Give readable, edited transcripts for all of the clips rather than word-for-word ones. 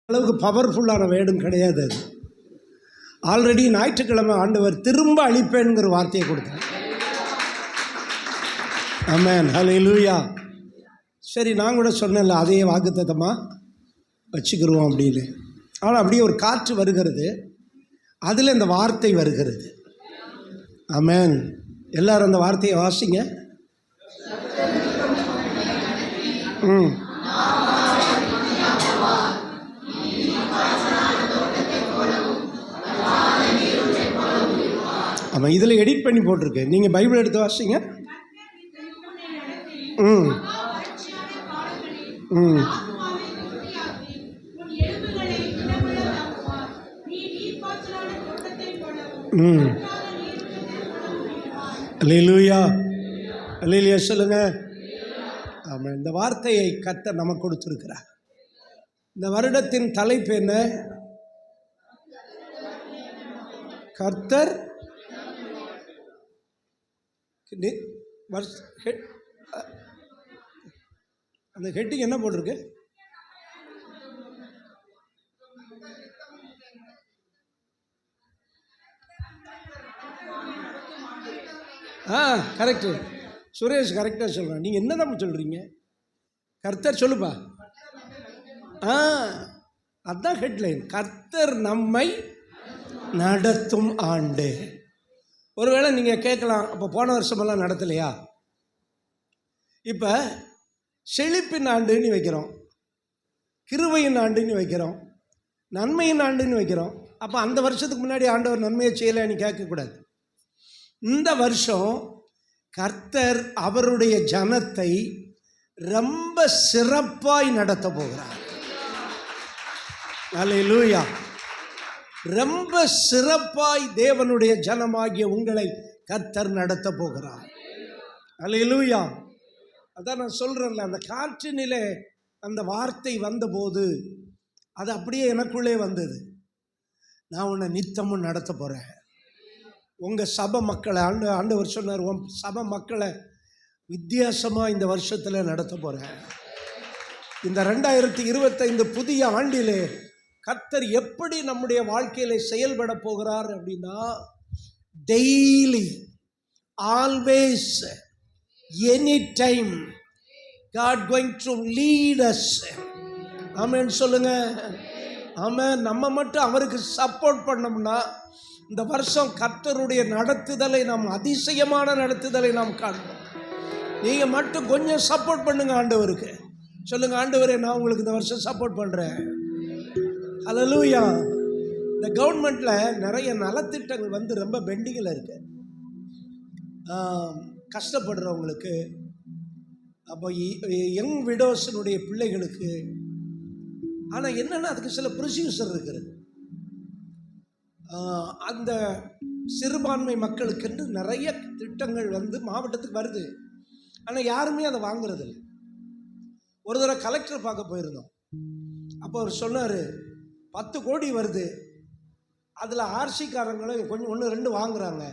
அளவுக்கு பவர்ஃபுல்லான வேர்டும் கிடையாது. அது ஆல்ரெடி ஞாயிற்றுக்கிழமை ஆண்டவர் திரும்ப அழிப்பேன்கிற வார்த்தையை கொடுத்தார். ஆமென், ஹல்லேலூயா. சரி, நான் கூட சொன்னேன்ல, அதே வாக்குத்தத்தமாக வச்சுக்கிடுவோம் அப்படின்னு. ஆனால் அப்படியே ஒரு காற்று வருகிறது, அதில் இந்த வார்த்தை வருகிறது. ஆமென். எல்லாரும் அந்த வார்த்தையை வாசிங்க. ஆமாம், இதில் எடிட் பண்ணி போட்டிருக்கு. நீங்கள் பைபிள் எடுத்து வாசிங்க. அல்லேலூயா, அல்லேலூயா சொல்லுங்க. ஆமாம், இந்த வார்த்தையை கர்த்தர் நமக்கு கொடுத்துருக்கிறார். இந்த வருடத்தின் தலைப்பு என்ன? கர்த்தர். அந்த ஹெட்டிங் என்ன போட்டிருக்கு? கரெக்டு, சுரேஷ் கரெக்டாக சொல்கிறான். நீங்கள் என்ன தான் சொல்கிறீங்க? கர்த்தர் சொல்லுப்பா. அதுதான் ஹெட்லைன். கர்த்தர் நம்மை நடத்தும் ஆண்டு. ஒருவேளை நீங்கள் கேட்கலாம், அப்போ போன வருஷமெல்லாம் நடத்தலையா? இப்போ செழிப்பின் ஆண்டுன்னு வைக்கிறோம், கிருபையின் ஆண்டுன்னு வைக்கிறோம், நன்மையின் ஆண்டுன்னு வைக்கிறோம். அப்போ அந்த வருஷத்துக்கு முன்னாடி ஆண்டவர் நன்மையை செய்யலைன்னு கேட்கக்கூடாது. இந்த வருஷம் கர்த்தர் அவருடைய ஜனத்தை ரொம்ப சிறப்பாய் நடத்த போகிறார். அல்லேலூயா. ரொம்ப சிறப்பாய் தேவனுடைய ஜனமாகிய உங்களை கர்த்தர் நடத்த போகிறார். அல்லேலூயா. அதான் நான் சொல்கிறேன்ல, அந்த காற்றினிலே அந்த வார்த்தை வந்தபோது அது அப்படியே எனக்குள்ளே வந்தது. நான் உன்னை நித்தமும் நடத்த போகிறேன். உங்கள் சபை மக்களை ஆண்டவர் சொன்னார், உன் சபை மக்களை வித்தியாசமாக இந்த வருஷத்தில் நடத்த போகிறேன். இந்த 2025 புதிய ஆண்டிலே கர்த்தர் எப்படி நம்முடைய வாழ்க்கையில் செயல்பட போகிறார் அப்படின்னா, daily, always, any time God going to lead us. ஆமென் சொல்லுங்க. ஆமென். நம்ம மட்டும் அவருக்கு சப்போர்ட் பண்ணோம்னா இந்த வருஷம் கர்த்தருடைய நடத்துதலை நாம், அதிசயமான நடத்துதலை நாம் காண்போம். நீங்கள் மட்டும் கொஞ்சம் சப்போர்ட் பண்ணுங்க ஆண்டவருக்கு. சொல்லுங்க, ஆண்டவரே நான் உங்களுக்கு இந்த வருஷம் சப்போர்ட் பண்ணுறேன். அல்லேலூயா. இந்த கவர்மெண்ட்டில் நிறைய நலத்திட்டங்கள் வந்து ரொம்ப பெண்டிங்கில் இருக்கு, கஷ்டப்படுறவங்களுக்கு. அப்போ யங் விடோஸினுடைய பிள்ளைகளுக்கு. ஆனால் என்னென்னா அதுக்கு சில ப்ரொசீஜர் இருக்கிறது. அந்த சிறுபான்மை மக்களுக்கென்று நிறைய திட்டங்கள் வந்து மாவட்டத்துக்கு வருது. ஆனால் யாருமே அதை வாங்குறது இல்லை. ஒரு தடவை கலெக்டர் பார்க்க போயிருந்தோம். அப்போ அவர் சொன்னார், 10 கோடி வருது, அதில் ஆர்சிக்காரங்களும் கொஞ்சம் 1-2 வாங்குறாங்க.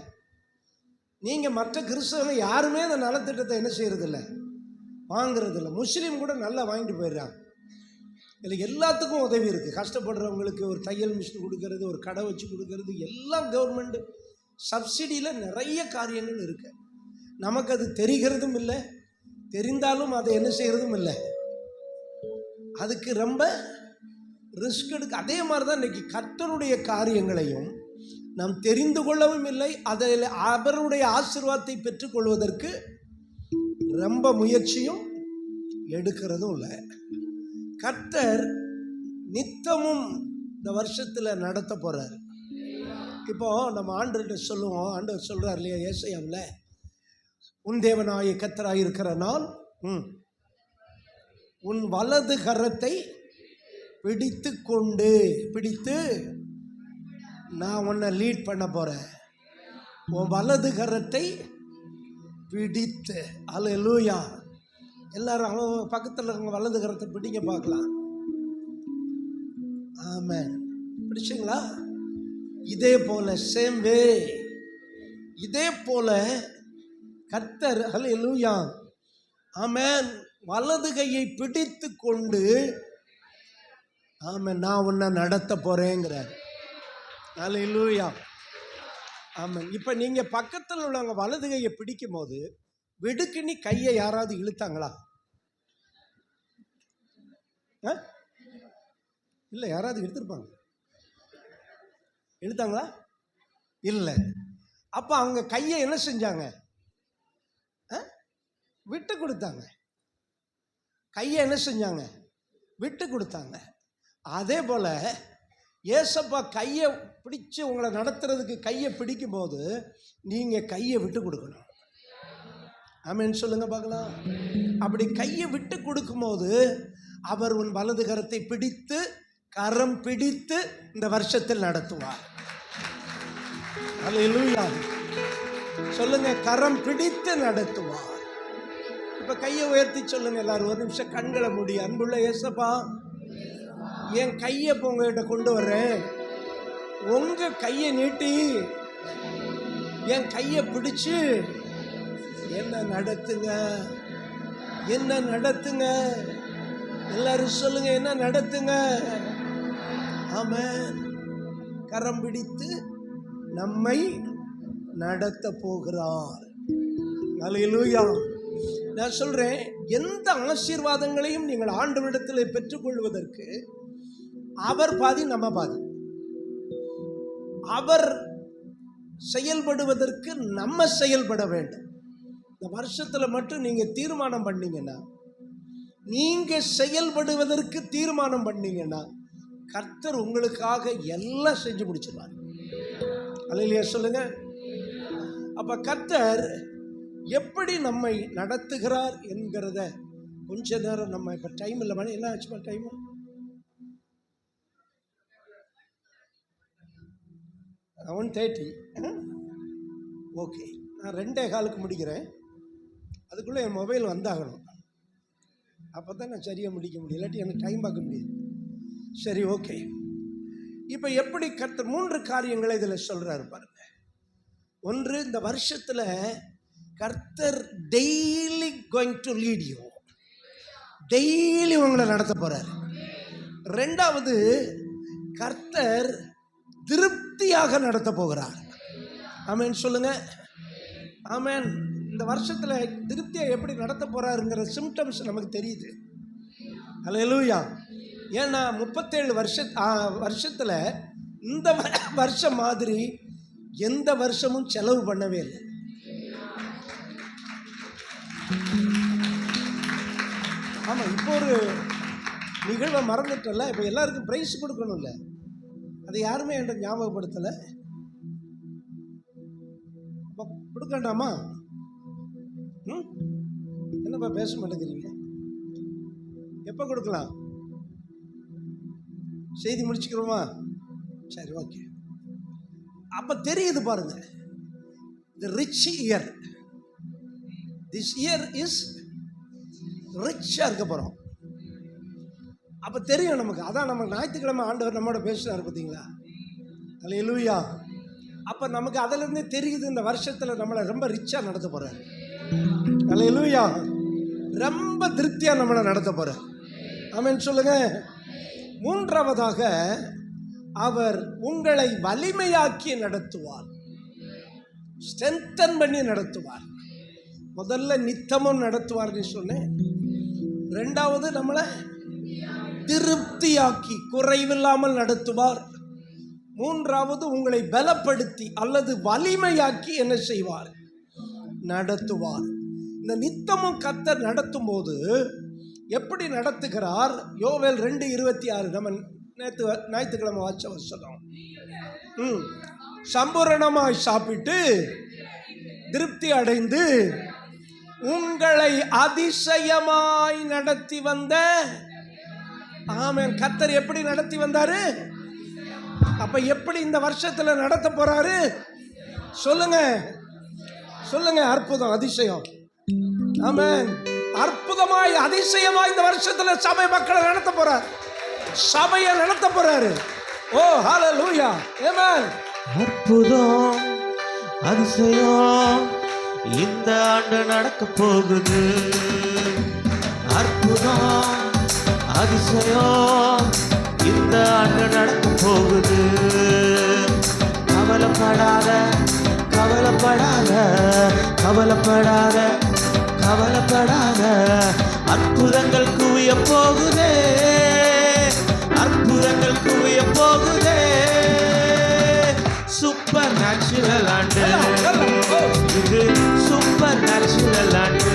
நீங்கள் மற்ற கிறிஸ்தவங்க யாருமே அந்த நலத்திட்டத்தை என்ன செய்கிறதில்ல, வாங்குறதில்ல. முஸ்லீம் கூட நல்லா வாங்கிட்டு போயிடுறாங்க. இதில் எல்லாத்துக்கும் உதவி இருக்குது. கஷ்டப்படுறவங்களுக்கு ஒரு தையல் மிஷின் கொடுக்கறது, ஒரு கடை வச்சு கொடுக்கறது, எல்லாம் கவர்மெண்ட் சப்சிடியில் நிறைய காரியங்கள் இருக்குது. நமக்கு அது தெரிகிறதும் இல்லை, தெரிந்தாலும் அதை என்ன செய்கிறதும் இல்லை. அதுக்கு ரொம்ப ரிஸ்க் எடுக்க. அதே மாதிரி தான் இன்றைக்கி கர்த்தருடைய காரியங்களையும் நாம் தெரிந்து கொள்ளவும் இல்லை, அதில் அவருடைய ஆசீர்வாதத்தை பெற்றுக்கொள்வதற்கு ரொம்ப முயற்சியும் எடுக்கிறதும் இல்லை. கர்த்தர் நித்தமும் இந்த வருஷத்தில் நடத்த போகிறார். இப்போது நம்ம ஆண்டவர்கிட்ட சொல்லுவோம், ஆண்டவர் சொல்கிறார் இல்லையா ஏசாயாவில், உன் தேவனாய கர்த்தராக இருக்கிற நாள் உன் வலது கரத்தை பிடித்து நான் உன்னை லீட் பண்ண போகிறேன். உன் வலது கரத்தை பிடித்து. அல்லேலூயா. எல்லாரும் அவங்க பக்கத்தில் இருக்கவங்க வலது கரத்தை பிடிங்க பார்க்கலாம். ஆமென். பிடிச்சிங்களா? இதே போல சேம் வே, இதே போல கர்த்தர் அல்லேலூயா ஆமென் வலது கையை பிடித்து கொண்டு ஆமாம், நான் உன்னை நடத்த போகிறேங்கிறார். அல்லேலூயா. ஆமாம். இப்போ நீங்கள் பக்கத்தில் உள்ளவங்க வலது கையை பிடிக்கும் போது வெடுக்குன்னு கையை யாராவது இழுத்தாங்களா? இல்லை, யாராவது எடுத்திருப்பாங்க. இழுத்தாங்களா? இல்லை. அப்போ அவங்க கையை என்ன செஞ்சாங்க? விட்டு கொடுத்தாங்க. கையை என்ன செஞ்சாங்க? விட்டு கொடுத்தாங்க. அதே போல் ஏசப்பா கையை பிடிச்சு உங்களை நடத்துறதுக்கு கையை பிடிக்கும் போது நீங்கள் கையை விட்டு கொடுக்கணும். ஆமென் சொல்லுங்க பார்க்கலாம். அப்படி கையை விட்டு கொடுக்கும்போது அவர் உன் வலது கரத்தை பிடித்து, கரம் பிடித்து இந்த வருஷத்தில் நடத்துவார். அல்லேலூயா. சொல்லுங்க, கரம் பிடித்து நடத்துவார். இப்ப கையை உயர்த்தி சொல்லுங்க எல்லாரும். ஒரு நிமிஷம் கண்களை மூடி. அன்புள்ள ஏசப்பா, என் கையை இப்போ உங்ககிட்ட கொண்டு வர்றேன். உங்க கையை நீட்டி என் கையை பிடிச்சு என்ன நடத்துங்க, என்ன நடத்துங்க. எல்லாரும் சொல்லுங்க, என்ன நடத்துங்க. ஆமென். கரம் பிடித்து நம்மை நடத்த போகிறார். அல்லேலூயா. நான் சொல்றேன், எந்த ஆசீர்வாதங்களையும் நீங்கள் ஆண்டவரிடத்தில் பெற்றுக்கொள்வதற்கு அவர் பாதி, நம்ம பாதி. அவர் செயல்படுவதற்கு நம்ம செயல்பட வேண்டும். இந்த வருஷத்துல மட்டும் நீங்க தீர்மானம் பண்ணீங்கன்னா, நீங்க செயல்படுவதற்கு தீர்மானம் பண்ணீங்கன்னா, கர்த்தர் உங்களுக்காக எல்லாம் செஞ்சு முடிச்சிருவார். அல்லேலூயா சொல்லுங்க. அப்ப கர்த்தர் எப்படி நம்மை நடத்துகிறார் என்கிறத கொஞ்ச நேரம் நம்ம இப்ப டைம் இல்லை. மணி என்ன ஆச்சுமா? Time one 30. ஓகே, நான் 2:15 முடிக்கிறேன். அதுக்குள்ளே என் மொபைல் வந்தாகணும். அப்போ தான் நான் சரியாக முடிக்க முடியும், இல்லாட்டி எனக்கு டைம் பார்க்க முடியாது. சரி, ஓகே. இப்போ எப்படி கர்த்தர் 3 காரியங்களை இதில் சொல்கிறாரு பாருங்க. ஒன்று, இந்த வருஷத்தில் கர்த்தர் daily going to lead you, daily உங்களை நடத்த போகிறார். 2வது, கர்த்தர் திருப்தியாக நடத்த போகிறார். ஆமென் சொல்லுங்க. ஆமென். இந்த வருஷத்தில் திருப்தியை எப்படி நடத்த போறாருங்கிற சிம்டம்ஸ் நமக்கு தெரியுது. அல்லேலூயா. ஏன்னா 37 வருஷத்தில் இந்த வருஷம் மாதிரி எந்த வருஷமும் செலவு பண்ணவே இல்லை. ஆமாம், இப்போ ஒரு நிகழ்வை மறந்துட்டல. இப்போ எல்லாருக்கும் பிரைஸ் கொடுக்கணும்ல, அது யாருமே என்கிட்ட ஞாபகப்படுத்தலை. கொடுக்கண்டாமா? என்னப்பா பேச மாட்டேங்கிறீங்க? எப்போ கொடுக்கலாம்? செய்தி முடிச்சுக்கிறோமா? சரி, ஓகே. அப்ப தெரியுது பாருங்க, the rich year, this year is ரிச்சா இருக்க போறோம். அப்ப தெரியும் நமக்கு. அதான் நமக்கு ஞாயிற்றுக்கிழமை ஆண்டவர் நம்மோட பேசுறாரு பார்த்தீங்களா? அல்லேலூயா. அப்ப நமக்கு அதுல இருந்தே தெரியுது இந்த வருஷத்துல நம்மளை ரொம்ப ரிச்சா நடத்த போறாரு. அல்லேலூயா. ரொம்ப திருப்தியா நம்மளை நடத்த போறார். ஆமென் சொல்லுங்க. 3வதாக, அவர் உங்களை வலிமையாக்கி நடத்துவார், ஸ்ட்ரென்தன் பண்ணி நடத்துவார். முதல்ல நித்தமும் நடத்துவார்னு சொன்னேன். 2வது நம்மளை திருப்தியாக்கி குறைவில்லாமல் நடத்துவார். 3வது உங்களை பலப்படுத்தி அல்லது வலிமையாக்கி என்ன செய்வார்? நடத்துவார். இந்த நித்தமும் கர்த்தர் நடத்தும் போது எப்படி நடத்துகிறார்? யோவேல் 2:26 நம்ம நேற்று ஞாயிற்றுக்கிழமை வாச்ச வசனம். சம்பூரணமாய் சாப்பிட்டு திருப்தி அடைந்து உங்களை அதிசயமாய் நடத்தி வந்த. ஆமென். கர்த்தர் எப்படி நடத்தி வந்தாரு? அப்ப எப்படி இந்த வருஷத்துல நடத்த போறாரு? சொல்லுங்க, சொல்லுங்க. அற்புதம், அதிசயம். ஆமென். அற்புதமாய் அதிசயமாய் இந்த வருஷத்துல சபை மக்களை நடத்த போறார், சபையை நடத்த போறாரு. ஓ ஹல்லேலூயா. ஆமென். அற்புதம், அதிசயம் இந்த ஆண்டு நடக்க போகுது. அற்புதம், அதிசயம் இந்த ஆண்டு நடக்க போகுது. கவலைப்படாத கவலைப்படாத கவலைப்படாத கவலைப்படாத, அற்புதங்கள் குவிய போகுதே, அற்புதங்கள் குவிய போகுதே. சூப்பர் நேச்சுரல் ஆண்டு இது, சூப்பர் நேச்சுரல் ஆண்டு,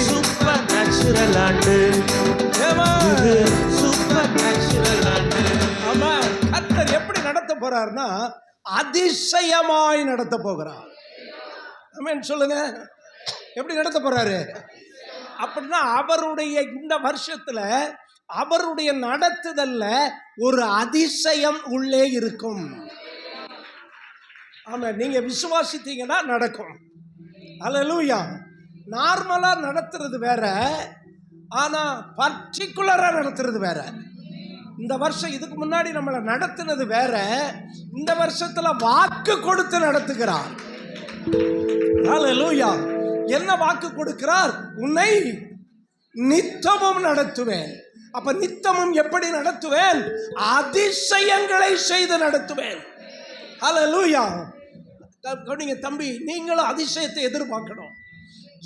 சூப்பர் நேச்சுரல் ஆண்டு இது, சூப்பர் நேச்சுரல் ஆண்டு. ஆமா, கர்த்தர் எப்படி நடத்த போறாருன்னா அதிசயமாய் நடத்த போகிறார். ஆமென் சொல்லுங்க. எப்படி நடத்த போறாரு அப்படின்னா, அவருடைய இந்த வருஷத்துல அவருடைய நடத்துதல்ல ஒரு அதிசயம் உள்ளே இருக்கும். ஆமா, நீங்க விசுவாசித்தீங்கன்னா நடக்கும். அல்லேலூயா. நார்மலா நடத்துறது வேற, ஆனா பர்டிகுலரா நடத்துறது வேற. இந்த வருஷம் இதுக்கு முன்னாடி நம்மளை நடத்தினது வேற, இந்த வருஷத்துல வாக்கு கொடுத்து நடத்துகிறார். அல்லேலூயா. என்ன வாக்கு கொடுக்கிறார்? உன்னை நித்தமும் நடத்துவேன். அப்ப நித்தமும் எப்படி நடத்துவேன்? அதிசயங்களை செய்து நடத்துவேன். அல்லேலூயா. கவனிங்க தம்பி, நீங்களும் அதிசயத்தை எதிர்பார்க்கணும்.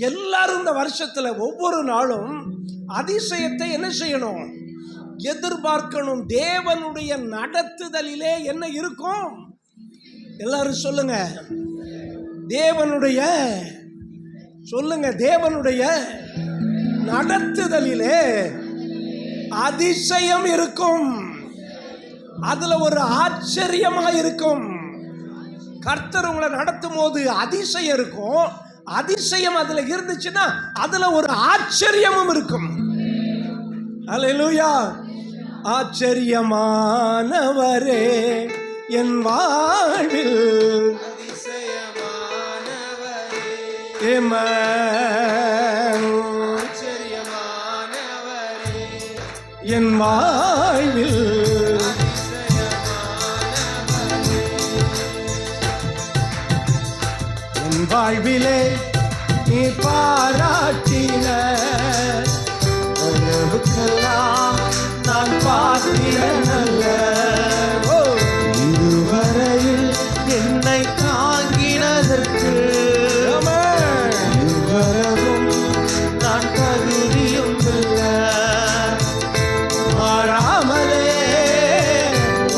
எல்லாரும் இந்த வருஷத்துல ஒவ்வொரு நாளும் அதிசயத்தை என்ன செய்யணும்? எதிர்பார்க்கணும். தேவனுடைய நடத்துதலிலே என்ன இருக்கும்? எல்லாரும் சொல்லுங்க, தேவனுடைய சொல்லுங்க, தேவனுடைய நடத்துதலிலே அதிசயம் இருக்கும். அதுல ஒரு ஆச்சரியமா இருக்கும். கர்த்தர் உங்களை நடத்தும் போது அதிசயம் இருக்கும். அதிசயம் அதுல இருந்துச்சுன்னா அதுல ஒரு ஆச்சரியமும் இருக்கும். அல்லேலூயா. ஆச்சரியமானவரே என் வாழ்வில் என் வாழ்வில் என் வாழ்விலே நீ பாராட்டின உறவுக்கெல்லாம் நான் பாத்திரனல்ல. இதுவரையில் என்னை தாங்கினதற்கு இதுவரையும் நான் தகுதியும் இல்லை. மாறாமலே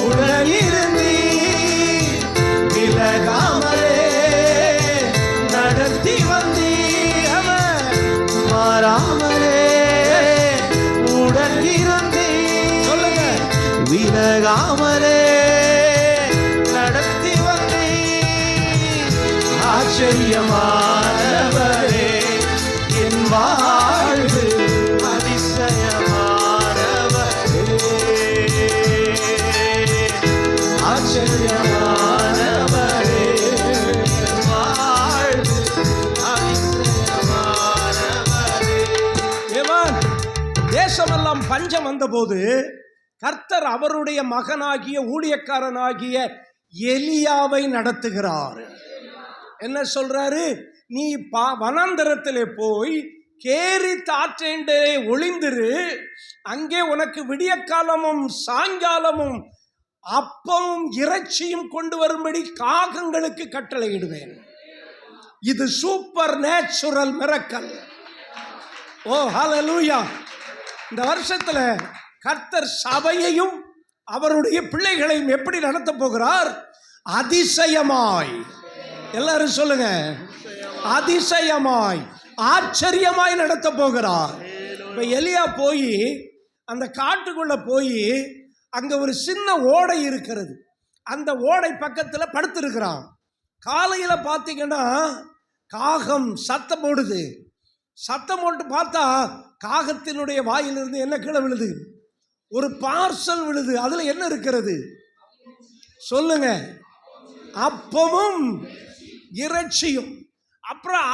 உடனிருந்தி விலகாமலே நடத்தி வந்தி. மாறாமலே உடன் இருந்து சொல்லுங்க, விலகாமலே நடத்தி வந்தே. ஆச்சரியமானவரே என் வாழ்வு, அதிசயமானவரே, ஆச்சரியமானவரே என் வாழ்வு, அதிசயமானவரே. ஏவான் தேசமெல்லாம் பஞ்சம் வந்தபோது கர்த்தர் அவருடைய மகனாகிய ஊழியக்காரனாகிய எலியாவை நடத்துகிறார். என்ன சொல்றாரு? நீ வனாந்தரத்திலே போய் கேரி தாற்றேண்டே ஒளிந்திரு, அங்கே உனக்கு விடிய காலமும் சாயங்காலமும் அப்பமும் இறைச்சியும் கொண்டு வரும்படி காகங்களுக்கு கட்டளையிடுவேன். இது சூப்பர் நேச்சுரல் மிரக்கல். ஓ ஹல்லேலூயா. இந்த வருஷத்துல கர்த்தர் சபையையும் அவருடைய பிள்ளைகளையும் எப்படி நடத்த போகிறார்? அதிசயமாய். எல்லாரும் சொல்லுங்க, அதிசயமாய், ஆச்சரியமாய் நடத்த போகிறார். இப்ப எலியா போய் அந்த காட்டுக்குள்ள போய் அங்க ஒரு சின்ன ஓடை இருக்கிறது. அந்த ஓடை பக்கத்துல படுத்திருக்கிறான். காலையில பார்த்தீங்கன்னா காகம் சத்தம் போடுது. சத்தம் போட்டு பார்த்தா காகத்தினுடைய வாயிலிருந்து என்ன கீழே விழுது? ஒரு பார்சல் விழுது. அதுல என்ன இருக்கிறது? சொல்லுங்க, அப்பமும் இறைச்சியும். அப்புறம்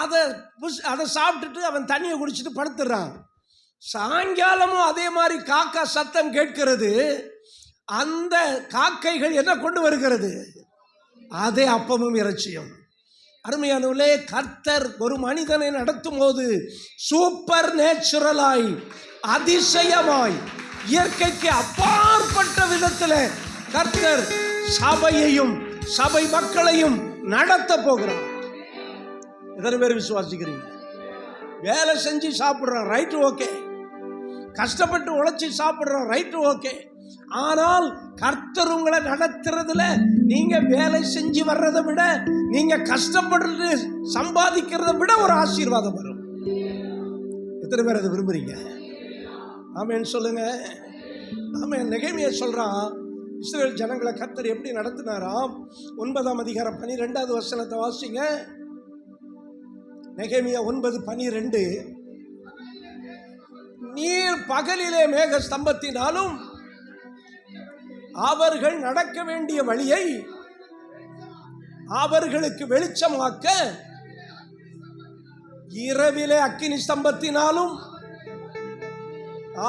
அதை சாப்பிட்டுட்டு அவன் தண்ணியை குடிச்சிட்டு படுத்துறான். சாயங்காலமும் அதே மாதிரி காக்கா சத்தம் கேட்கிறது. அந்த காக்கைகள் என்ன கொண்டு வருகிறது? அதே அப்பமும் இறைச்சியும். அருமையானவர்களே, கர்த்தர் ஒரு மனிதனை நடத்தும் போது சூப்பர் நேச்சுரலாய், அதிசயமாய், இயற்கைக்கு அப்பாற்பட்ட விதத்தில் கர்த்தர் சபையையும் சபை மக்களையும் நடத்த போகிறார். எத்தனை பேர் விசுவாசிக்கிறீங்க? வேலை செஞ்சு சாப்பிடுறோம், ரைட்டு, ஓகே. கஷ்டப்பட்டு உழைச்சி சாப்பிடுறோம், ரைட்டு, ஓகே. ஆனால் கர்த்தர் உங்களை நடத்துறதுல நீங்க வேலை செஞ்சு வர்றதை விட நீங்க கஷ்டப்பட்டு சம்பாதிக்கிறத விட ஒரு ஆசீர்வாதம் வரும். எத்தனை பேர் அதை விரும்புறீங்க? ஆமென் சொல்லுங்க. ஆமென். நெகேமியா சொல்றான், இஸ்ரவேல் ஜனங்களை கர்த்தர் எப்படி நடத்தினாராம். 9ஆம் அதிகாரம் 12வது வசனத்தை வாசிங்க. நெகேமியா 9:12. நீர் பகலிலே மேக ஸ்தம்பத்தினாலும் அவர்கள் நடக்க வேண்டிய வழியை அவர்களுக்கு வெளிச்சமாக்க இரவிலே அக்கினி ஸ்தம்பத்தினாலும்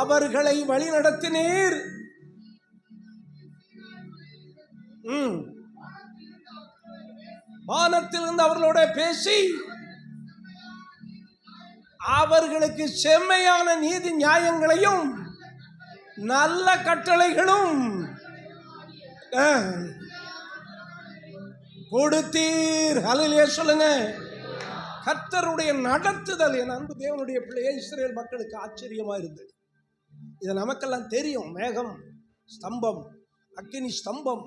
அவர்களை வழி நடத்தினீர். வானத்திலிருந்து அவர்களோட பேசி அவர்களுக்கு செம்மையான நீதி நியாயங்களையும் நல்ல கட்டளைகளும் கொடுத்தீர். ஹல்லேலூயா சொல்லுங்க. கர்த்தருடைய நடத்துதல் என் அன்பு தேவனுடைய பிள்ளையை இஸ்ரவேல் மக்களுக்கு ஆச்சரியமா இருந்தது. இது நமக்கெல்லாம் தெரியும். மேகம் ஸ்தம்பம், அக்கினி ஸ்தம்பம்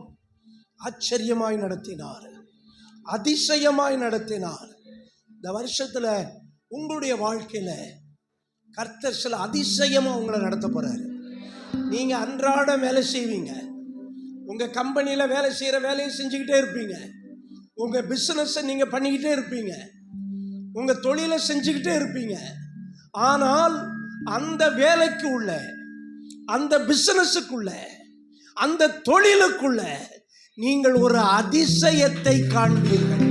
ஆச்சரியமாய் நடத்தினார், அதிசயமாய் நடத்தினார். இந்த வருஷத்துல உங்களுடைய வாழ்க்கையில கர்த்தர் சில அதிசயமா உங்களை நடத்த போறாரு. நீங்க அன்றாட வேலை செய்வீங்க, உங்க கம்பெனியில வேலை செய்யற வேலையை செஞ்சுக்கிட்டே இருப்பீங்க, உங்க பிசினஸ் நீங்க பண்ணிக்கிட்டே இருப்பீங்க, உங்க தொழிலை செஞ்சுக்கிட்டே இருப்பீங்க. ஆனால் அந்த வேலைக்கு உள்ள, அந்த பிசினஸுக்குள்ள, அந்த தொழிலுக்குள்ள நீங்கள் ஒரு அதிசயத்தை காண்பீர்கள்.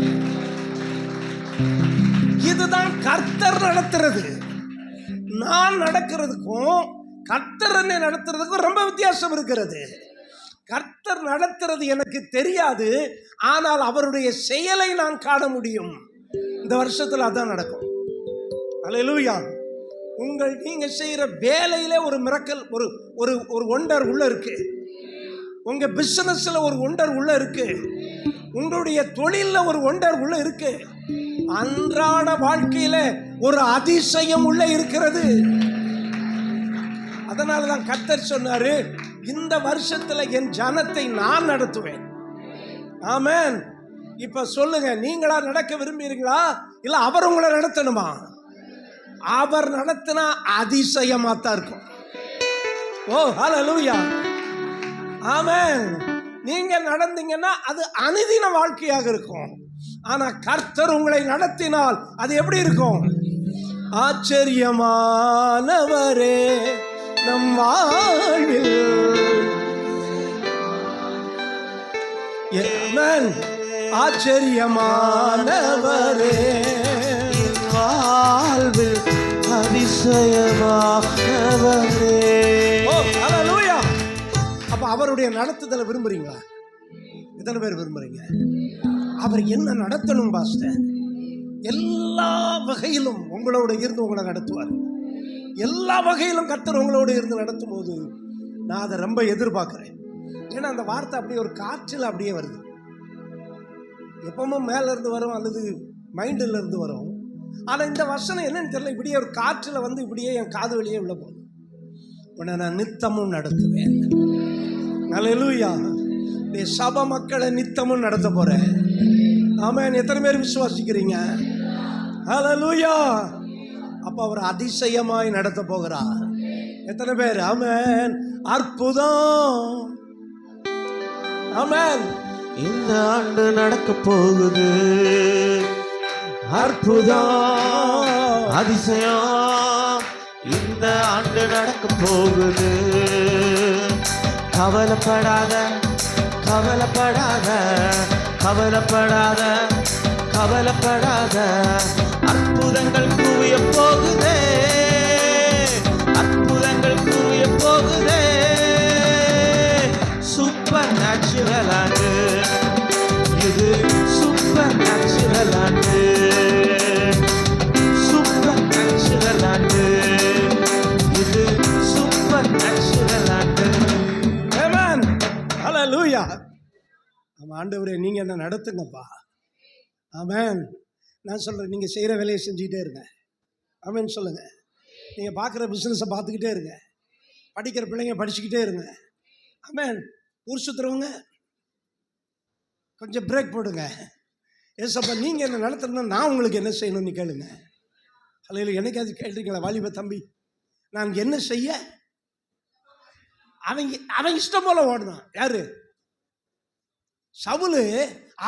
இதுதான் கர்த்தர் நடத்துறது. நான் நடக்கிறதுக்கும் கர்த்தர் என்னை நடத்துறதுக்கும் ரொம்ப வித்தியாசம் இருக்கிறது. கர்த்தர் நடத்துறது எனக்கு தெரியாது, ஆனால் அவருடைய செயலை நான் காண முடியும். இந்த வருஷத்துல அதான் நடக்கும். அல்லேலூயா. நீங்க செய்யற வேலையில ஒரு மிரக்கல், ஒரு ஒரு ஒரு ஒண்டர் உள்ள இருக்கு. உங்க பிசினஸ்ல ஒரு ஒண்டர் உள்ள இருக்கு. உங்களுடைய தொழில்ல ஒரு ஒண்டர் உள்ள இருக்கு. அன்றாட வாழ்க்கையில ஒரு அதிசயம் உள்ள இருக்கிறது. அதனாலதான் கர்த்தர் சொன்னாரு, இந்த வருஷத்துல என் ஜனத்தை நான் நடத்துவேன். ஆமென். இப்ப சொல்லுங்க, நீங்களா நடக்க விரும்புறீங்களா இல்ல அவர் உங்களை நடத்தணுமா? அவர் நடத்தினா அதிசயமா தான் இருக்கும். ஓ ஹல்லேலூயா. ஆமென். நீங்க நடந்தீங்கன்னா அது அனுதின வாழ்க்கையாக இருக்கும். ஆனா கர்த்தர் உங்களை நடத்தினால் அது எப்படி இருக்கும்? ஆச்சரியமானவரே நம் வாழ்வில். ஆச்சரியமானவரே வாழ்வில் அதிசயமானவரே. ஓ ஹல்லேலூயா. அப்ப அவருடைய நடத்துதலை விரும்புறீங்களா? எத்தனை பேர் விரும்புறீங்க? அவர் என்ன நடத்தணும் பாஸ்டர்? எல்லா வகையிலும் உங்களோட இருந்து உங்களை நடத்துவார். எல்லா வகையிலும் கர்த்தர் உங்களோட இருந்து நடத்தும் போது நான் அதை ரொம்ப எதிர்பார்க்கிறேன். ஏன்னா அந்த வார்த்தை அப்படியே ஒரு காற்றில் அப்படியே வருது. எப்பவும் மேல இருந்து வரும் அல்லது மைண்டில் இருந்து வரும். ஆனா இந்த வசனம் என்னன்னு தெரியல, இப்படியே ஒரு காற்றில் வந்து இப்படியே என் காது வழியே உள்ள போகுது. உன்னை நான் நித்தமும் நடத்துவேன். அல்லேலூயா. நீ சபை மக்களை நித்தமும் நடத்த போறேன். ஆமென். எத்தனை பேர் விசுவாசிக்கிறீங்க? அல்லேலூயா. அப்ப அவர் அதிசயமாய் நடத்த போகிறார். எத்தனை பேர்? ஆமென். அற்புதம். ஆமென். இந்த ஆண்டு நடக்க போகுது அற்புதம், அதிசயம். இந்த ஆண்டு நடக்க போகுது. கவலைப்படாத, கவலைப்படாத, கவலைப்படாத, கவலைப்படாத. அற்புதங்கள் குவிய போகுதே, அற்புதங்கள் குவிய போகுதே. சூப்பர் நேச்சுரல் ஆண்டு இது, சூப்பர் நேச்சுரல் ஆண்டு, சூப்பர் நேச்சுரல் ஆண்டு இது, சூப்பர் நேச்சுரல் ஆண்டு. ஹல்லேலூயா. நம்ம ஆண்டவரே நீங்கள் என்ன நடத்துங்கப்பா. ஆமென். நான் சொல்கிறேன், நீங்கள் செய்கிற வேலையை செஞ்சுக்கிட்டே இருங்க. ஆமென் சொல்லுங்கள். நீங்கள் பார்க்குற பிஸ்னஸை பார்த்துக்கிட்டே இருங்க. படிக்கிற பிள்ளைங்க படிச்சுக்கிட்டே இருங்க. ஆமென். ஊர் சுற்றுறவங்க கொஞ்சம் பிரேக் போடுங்க. ஏசப்பா நீங்கள் என்ன நடத்தணும்னா நான் உங்களுக்கு என்ன செய்யணும்னு கேளுங்க. அல்ல என்னைக்காவது கேட்டிருக்கீங்களா வாலிப தம்பி, நான் என்ன செய்ய? அவன் இஷ்டம் போல ஓடுனான். யாரு? சவுலு.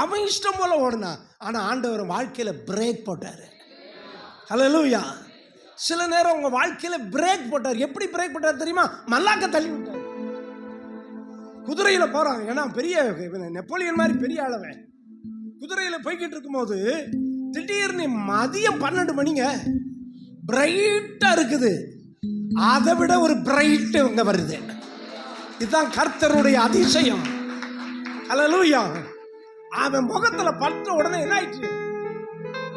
அவன் இஷ்டம் போல ஓடுனான். ஆனால் ஆண்டவர் வாழ்க்கையில் பிரேக் போட்டார். ஹல்லேலூயா. சில நேரம் உங்க வாழ்க்கையில் பிரேக் போட்டார். எப்படி பிரேக் போட்டார் தெரியுமா? மல்லாக்க தள்ளி விட்டார். குதிரையில் போறான். ஏன்னா பெரிய நெப்போலியன் மாதிரி பெரிய ஆளவன். குதிரையில் போய்கிட்டு இருக்கும்போது திடீர்னு மதியம் 12 மணிங்க, பிரைட்டா இருக்குது. அதை விட ஒரு பிரைட் இங்க வருது. இதுதான் கர்த்தருடைய அதிசயம். ஹல்லேலூயா. அவன் முகத்துல பட்ட உடனே என்ன ஆயிடுச்சு?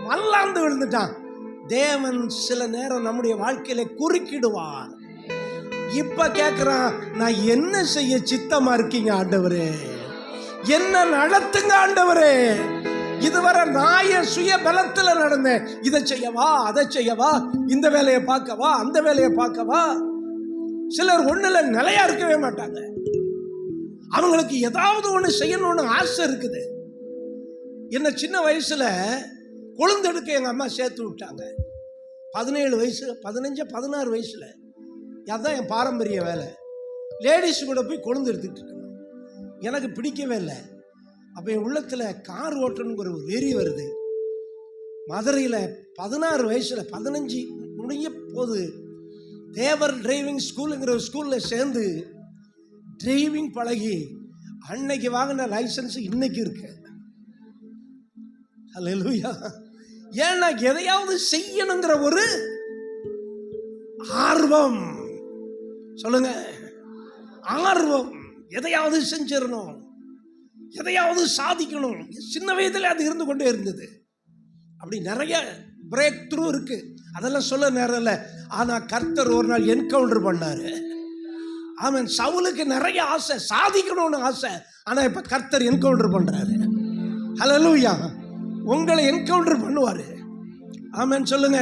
மல்லாந்து விழுந்துட்டான். தேவன் சில நேரம் நம்முடைய வாழ்க்கையில குறுக்கிடுவார். இப்ப கேட்கிறான், நான் என்ன செய்ய சித்தமா இருக்கீங்க ஆண்டவரே? என்ன நடத்துங்க ஆண்டவரே. இதுவரை நான் என் சுய பலத்துல நடந்தேன். இதை செய்யவா, அதை செய்யவா, இந்த வேலையை பார்க்கவா, அந்த வேலையை பார்க்கவா. சிலர் ஒண்ணுல நிலையா இருக்கவே மாட்டாங்க. அவங்களுக்கு ஏதாவது ஒண்ணு செய்யணும்னு ஆசை இருக்குது. என்ன சின்ன வயசுல கொழுந்தெடுக்க எங்க அம்மா சேர்த்து விட்டாங்க. 17 வயசு, 15, 16 வயசுல. அதுதான் என் பாரம்பரிய வேலை. லேடிஸ் கூட போய் கொழுந்து எடுத்துட்டு இருக்கணும். எனக்கு பிடிக்கவே இல்லை. அப்போ என் உள்ளத்தில் கார் ஓட்டணுங்கிற ஒரு வெறி வருது. மதுரையில் 16 வயசுல 15 முடிய போது தேவர் டிரைவிங் ஸ்கூலுங்கிற ஒரு ஸ்கூலில் சேர்ந்து டிரைவிங் பழகி அன்னைக்கு வாங்கின லைசன்ஸ் இன்னைக்கு இருக்கு. ஹல்லேலூயா. ஏன்னா எதையாவது செய்யணுங்கிற ஒரு ஆர்வம். சொல்லுங்க, ஆர்வம். எதையாவது செஞ்சிடணும், எதையாவது சாதிக்கணும். சின்ன வயதில் அது இருந்து கொண்டே இருந்தது. அப்படி நிறைய பிரேக் த்ரூ இருக்கு. அதெல்லாம் சொல்ல நேரம் இல்லை. ஆனால் கர்த்தர் ஒரு நாள் என்கவுண்டர் பண்ணாரு. அவன் சவுலுக்கு நிறைய ஆசை, சாதிக்கணும்னு ஆசை. ஆனால் இப்போ கர்த்தர் என்கவுண்டர் பண்றாரு. ஹல்லேலூயா. உங்களை என்கவுண்டர் பண்ணுவாரு. ஆமென் சொல்லுங்க.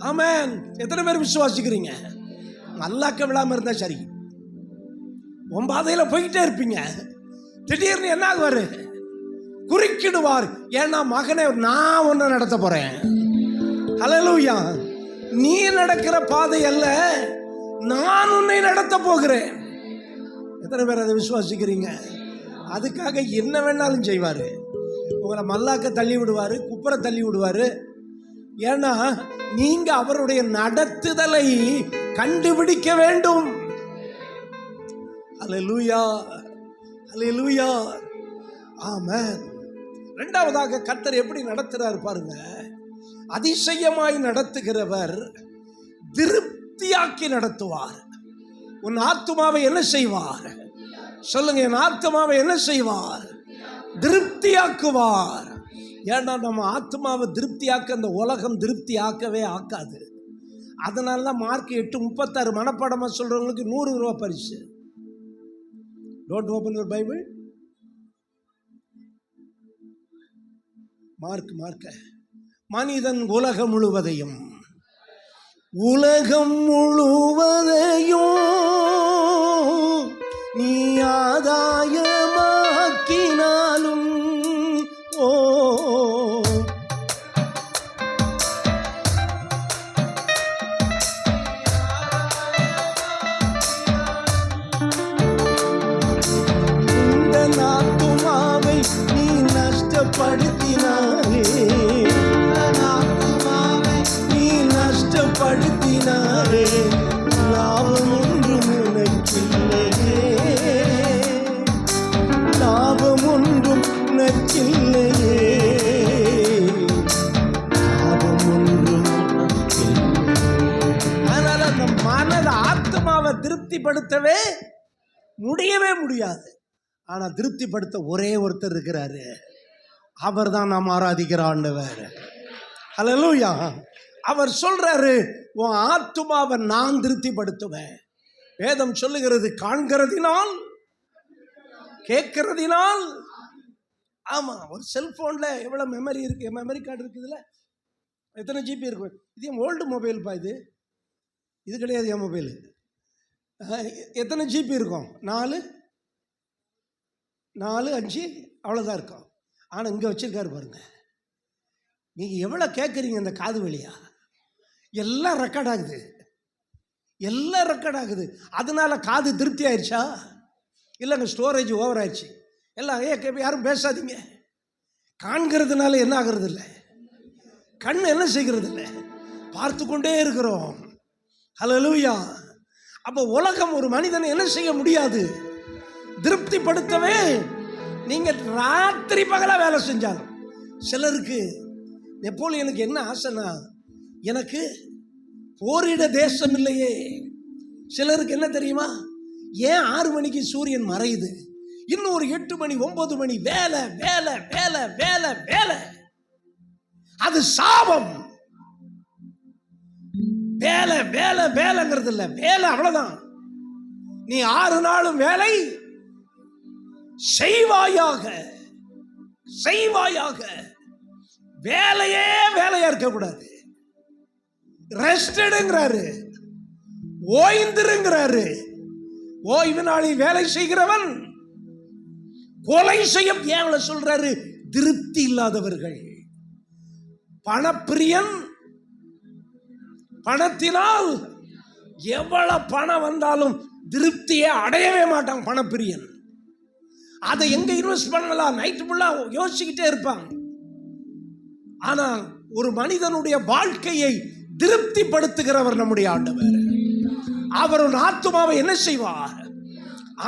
ஆமென். எத்தனை பேர் விசுவாசிக்கிறீங்க? நல்லாக்க விழாம இருந்தா சரி, உன் பாதையில போய்கிட்டே இருப்பீங்க. திடீர்னு என்ன ஆகுவாரு? குறுக்கிடுவார். ஏன்னா மகனே, நான் உன்னை நடத்த போறேன். ஹல்லேலூயா. நீ நடக்கிற பாதை அல்ல, நான் உன்னை நடத்த போகிறேன். எத்தனை பேர் அதை விசுவாசிக்கிறீங்க? அதுக்காக என்ன வேணாலும் செய்வாரு. உங்களை மல்லாக்க தள்ளி விடுவாரு, குப்புற தள்ளி விடுவாரு. ஏன்னா நீங்க அவருடைய நடத்துதலை கண்டுபிடிக்க வேண்டும். ஹல்லேலூயா. ஹல்லேலூயா. ஆமென். இரண்டாவதாக கர்த்தர் எப்படி நடத்துறார் பாருங்க. அதிசயமாய் நடத்துகிறவர் திருப்தியாக்கி நடத்துவார். உன் ஆத்துமாவை என்ன செய்வார்? சொல்லுங்க, என் ஆத்துமாவை என்ன செய்வார்? திருப்தியாக்குவார். ஏன்னா நம்ம ஆத்மாவை திருப்தியாக்க அந்த உலகம் திருப்தியாக்கவே ஆக்காது. அதனால தான் மார்க் 8:36 மனப்பாடமாக சொல்றவங்களுக்கு 100 ரூபா பரிசு. Don't open your Bible. மார்க்க. மனிதன் உலகம் முழுவதையும் நீ ஆதாயமாக்கினாலும் நஷ்டப்படுத்தினாரே, லாபம் ஒன்றும் உனக்கில்லையே, லாபம் ஒன்றும் உனக்கில்லையே, லாபம் ஒன்றும் உனக்கில்லையே. அதனால அந்த மனத ஆத்மாவை திருப்திப்படுத்தவே முடியவே முடியாது. ஆனா திருப்திப்படுத்த ஒரே ஒருத்தர் இருக்கிறாரு. அவர் தான் நாம் ஆராதிக்கிற ஆண்டவர். ஹல்லேலூயா. அவர் சொல்றாரு, உன் ஆத்துமாவை நான் திருப்திப்படுத்துவேன். வேதம் சொல்லுகிறது, காண்கிறதினால் கேட்கறதினால். ஆமா, ஒரு செல்போன்ல எவ்வளவு மெமரி இருக்கு, மெமரி கார்டு இருக்குதுல்ல, எத்தனை ஜிபி இருக்கும். இது என் ஓல்டு மொபைல்ப்பா, இது கிடையாது என் மொபைல். எத்தனை ஜிபி இருக்கும்? 4 5 அவ்வளோதான் இருக்கும். ஆனால் இங்கே வச்சிருக்காரு பாருங்க. நீங்கள் எவ்வளோ கேட்குறீங்க இந்த காது வழியா? எல்லாம் ரெக்கார்ட் ஆகுது, எல்லாம் ரெக்கார்ட் ஆகுது. அதனால காது திருப்தி ஆயிடுச்சா? இல்லைங்க, ஸ்டோரேஜ் ஓவர் ஆயிடுச்சு. எல்லாம் யாரும் பேசாதீங்க. காண்கிறதுனால என்ன ஆகிறது இல்லை, கண் என்ன செய்கிறது இல்லை, பார்த்து கொண்டே இருக்கிறோம். ஹல்லேலூயா. அப்போ உலகம் ஒரு மனிதனை என்ன செய்ய முடியாது, திருப்திப்படுத்தவே. நீங்க ராத்திரி பகலா வேலை செஞ்சாலும். சிலருக்கு நெப்போலியனுக்கு என்ன ஆசைனா, எனக்கு போரிட தேசம் இல்லையே. சிலருக்கு என்ன தெரியுமா, ஏன் 6 மணிக்கு சூரியன் மறையுது, இன்னும் ஒரு 8 மணி 9 மணி வேலை வேலை வேலை வேலை வேலை. அது சாபம். வேலை வேலை வேலைங்கிறது இல்லை, வேலை அவ்வளவுதான். நீ 6 நாளும் வேலை செய்வாயாக, செய்வாயாக. வேலையே வேலையா இருக்கக்கூடாது. ரெஸ்ட் எடுங்கிறாரு, ஓய்ந்திருங்கிறாரு. ஓய்வு நாளில் வேலை செய்கிறவன் கொலை செய்ய ஏன் சொல்றாரு? திருப்தி இல்லாதவர்கள். பணப்பிரியன், பணத்தினால் எவ்வளவு பணம் வந்தாலும் திருப்தியை அடையவே மாட்டான் பணப்பிரியன். அதை எங்க இன்வெஸ்ட் பண்ணலாம், நைட்டு ஃபுல்லா யோசிச்சுக்கிட்டே இருப்பான். ஆனா ஒரு மனிதனுடைய வாழ்க்கையை திருப்திப்படுத்துகிறவர் நம்முடைய ஆண்டவர். அவர் ஒரு ஆத்துமாவை என்ன செய்வார்?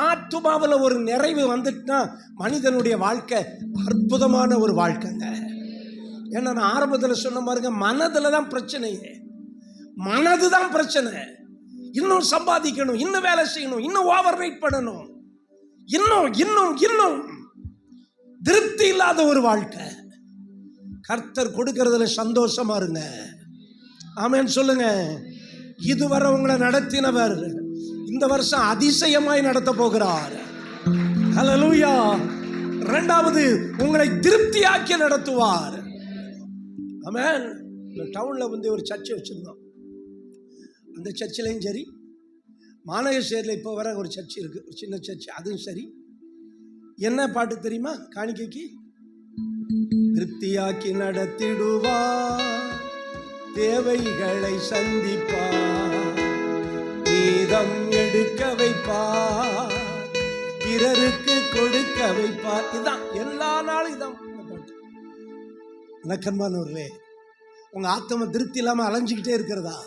ஆத்துமாவில் ஒரு நிறைவு வந்துட்டுனா மனிதனுடைய வாழ்க்கை அற்புதமான ஒரு வாழ்க்கைங்க. ஏன்னா நான் ஆரம்பத்தில் சொன்ன பாருங்க, மனதில் தான் பிரச்சனையே, மனது தான் பிரச்சனை. இன்னும் சம்பாதிக்கணும், இன்னும் வேலை செய்யணும், இன்னும் ஓவர் ரைட் பண்ணணும், இன்னும் இன்னும் இன்னும் திருப்தி இல்லாத ஒரு வாழ்க்கை. கர்த்தர் கொடுக்கறதுல சந்தோஷமா இருங்க. ஆமென் சொல்லுங்க. இதுவரை உங்களை நடத்தினவர் இந்த வருஷம் அதிசயமாய் நடத்த போகிறார். ஹல்லேலூயா. இரண்டாவது, உங்களை திருப்தியாக்கி நடத்துவார். ஆமென். டவுன்ல வந்து ஒரு சர்ச்சை வச்சிருந்தோம். அந்த சர்ச்சிலையும் சரி, மாநகர் இப்போ வர ஒரு சர்ச் இருக்கு, ஒரு சின்ன சர்ச், அதுவும் சரி. என்ன பாட்டு தெரியுமா? காணிக்கைக்கு திருப்தியாக்கி நடத்திடுவார், தேவைகளை சந்திப்பார், நீதம் எடுக்க வைப்பார், பிறருக்கு கொடுக்க வைப்பார். இதுதான் எல்லா நாளும் இதான் பாட்டு. இலக்கணமானவர்களே, உங்க ஆத்மா திருப்தி இல்லாம அலைஞ்சிக்கிட்டே இருக்கிறதா?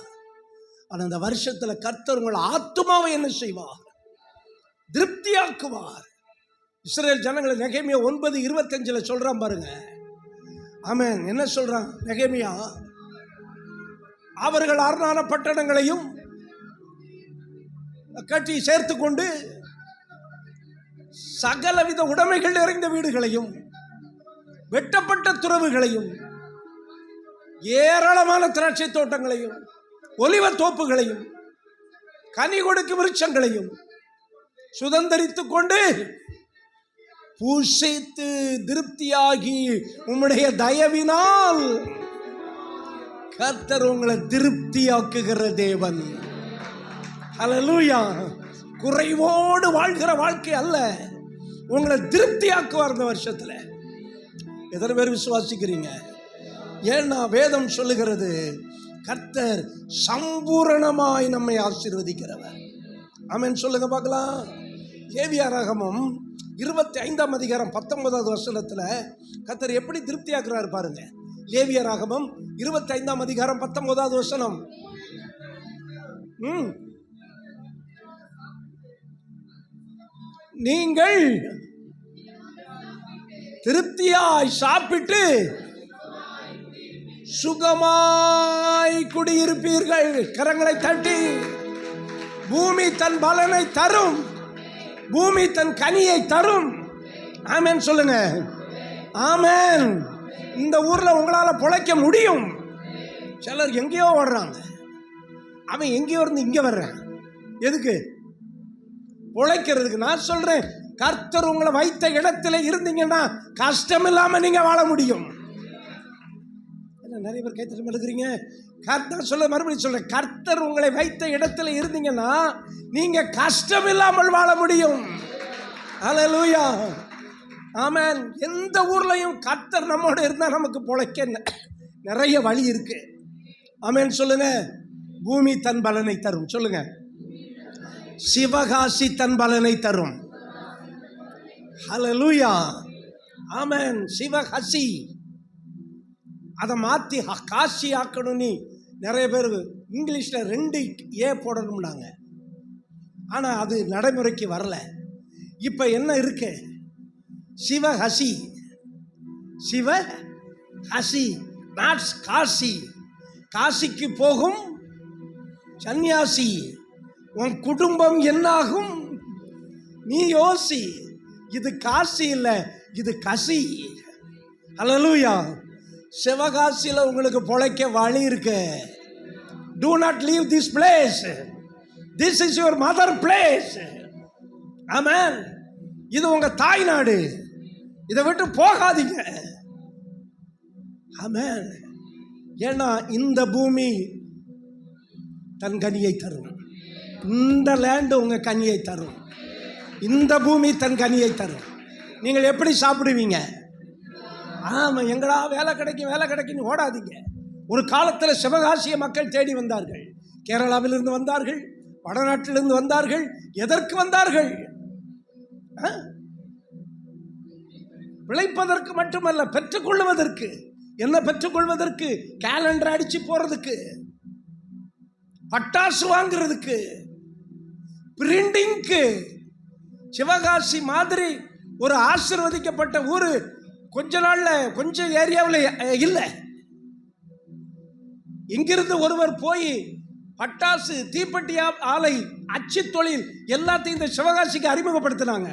ஆனா இந்த வருஷத்துல கர்த்தர் உங்கள் ஆத்மாவை என்ன செய்வார்? திருப்தியாக்குவார். இஸ்ரவேல் ஜனங்களை நெகேமியா 9:25 சொல்றான் பாருங்க. ஆமென். என்ன சொல்றான் நெகேமியா? அவர்கள் அரணான பட்டணங்களையும் கட்டி சேர்த்து கொண்டு சகலவித உடைமைகள் நிறைந்த வீடுகளையும் வெட்டப்பட்ட துறவுகளையும் ஏராளமான திராட்சை தோட்டங்களையும் ஒலிவ தோப்புகளையும் கனி கொடுக்கும் விருட்சங்களையும் சுதந்தரித்துக் கொண்டு பூசித்து திருப்தியாகி உம்முடைய தயவினால் கர்த்தர் உங்களை திருப்தியாக்குகிற தேவன். ஹல்லேலூயா. குறைவோடு வாழ்கிற வாழ்க்கை அல்ல, உங்களை திருப்தியாக்குவார் இந்த வருஷத்துல. எத்தனை பேர் விசுவாசிக்கிறீங்க? ஏன்னா வேதம் சொல்லுகிறது, கர்த்தர் சம்பூரணமாய் நம்மை ஆசீர்வதிக்கிறவர். ஆமென் சொல்லுங்க பார்க்கலாம். லேவியராகமம் 25:19 கர்த்தர் எப்படி திருப்தியாக்குறாரு பாருங்க. லேவியராகமம் 25:19. நீங்கள் திருப்தியாய் சாப்பிட்டு சுகமாய் குடியிருப்பீர்கள். கரங்களை தட்டி. பூமி தன் பலனை தரும், பூமி தன் கனியை தரும். ஆமென் சொல்லுங்க. ஆமென். இந்த ஊர்ல உங்களால பொழைக்க முடியும். சிலர் எங்கேயோ ஓடுறாங்க, அவன் எங்கேயோ இருந்து இங்க வர்றான். எதுக்கு? பொழைக்கிறதுக்கு. நான் சொல்றேன், கர்த்தர் உங்களை வைத்த இடத்துல இருந்தீங்கன்னா கஷ்டம் இல்லாம நீங்க வாழ முடியும். நிறைய பேர் கைத்தட்ட மாட்டேங்கிறீங்க. கர்த்தர் சொல்ல, மறுபடியும் சொல்ல, கர்த்தர் உங்களை வைத்த இடத்துல இருந்தீங்கன்னா நீங்க கஷ்டம் இல்லாமல் வாழ முடியும். ஹல்லேலூயா, ஆமென். எந்த ஊர்லயும் கர்த்தர் நம்மோட இருந்தா நமக்கு பொழைக்க நிறைய வழி இருக்கு. ஆமென் சொல்லுங்க. பூமி தன் பலனை தரும். சொல்லுங்க. சிவகாசி தன் பலனை தரும். ஹல்லேலூயா, ஆமென். சிவகாசி அதை மாற்றி காசி ஆக்கணும். நீ நிறைய பேர் இங்கிலீஷில் 2 ஏ போடணும்னாங்க. ஆனால் அது நடைமுறைக்கு வரல. இப்போ என்ன இருக்கு? சிவஹசி. சிவஹசி, நாட்ஸ் காசி. காசிக்கு போகும் சன்னியாசி, உன் குடும்பம் என்னாகும் நீ யோசி. இது காசி இல்லை, இது கசி. ஹல்லேலூயா. சிவகாசியில் உங்களுக்கு பொழைக்க வழி இருக்கு. Do not leave this place. This is your mother place. Amen. இது உங்க தாய் நாடு. இதை விட்டு போகாதீங்க. ஆமென். ஏன்னா இந்த பூமி தன் கனியை தரும். இந்த லேண்டு உங்க கனியை தரும். இந்த பூமி தன் கனியை தரும். நீங்கள் எப்படி சாப்பிடுவீங்க? ஆமாம், எங்கடா வேலை கிடைக்குன்னு ஓடாதீங்க. ஒரு காலத்தில் சிவகாசிய மக்கள் தேடி வந்தார்கள். கேரளாவிலிருந்து வந்தார்கள், வடநாட்டிலிருந்து வந்தார்கள். எதற்கு வந்தார்கள்? பிழைப்பதற்கு மட்டுமல்ல, பெற்றுக்கொள்வதற்கு. என்ன பெற்றுக்கொள்வதற்கு? கேலண்டர் அடிச்சு போறதுக்கு, பட்டாசு வாங்குறதுக்கு, பிரிண்டிங்க்கு. சிவகாசி மாதிரி ஒரு ஆசீர்வதிக்கப்பட்ட ஊரு கொஞ்ச நாள்ல கொஞ்சம் ஏரியாவில் இல்லை. இங்கிருந்து ஒருவர் போய் பட்டாசு, தீப்பெட்டி ஆலை, அச்சு தொழில் எல்லாத்தையும் இந்த சிவகாசிக்கு அறிமுகப்படுத்தினாங்க.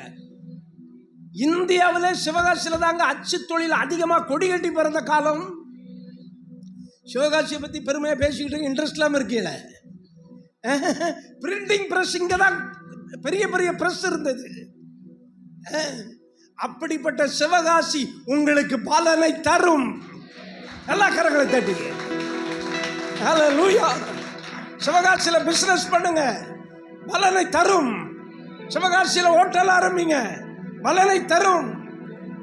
இந்தியாவில் சிவகாசியில் தாங்க அச்சு தொழில் அதிகமாக கொடி கட்டி பிறந்த காலம். சிவகாசியை பற்றி பெருமையாக பேசிக்கிட்டு இன்ட்ரெஸ்ட் இல்லாமல் இருக்கீங்கள. பிரிண்டிங் பிரஸ் இங்கே தான் பெரிய பெரிய பிரஸ் இருந்தது. அப்படிப்பட்ட சிவகாசி உங்களுக்கு பலனை தரும். எல்லா கரங்களை தட்டி ஹல்லேலூயா. சிவகாசியில் பிசினஸ் பண்ணுங்க, பலனை தரும். சிவகாசியில் ஹோட்டல் ஆரம்பிங்க, பலனை தரும்.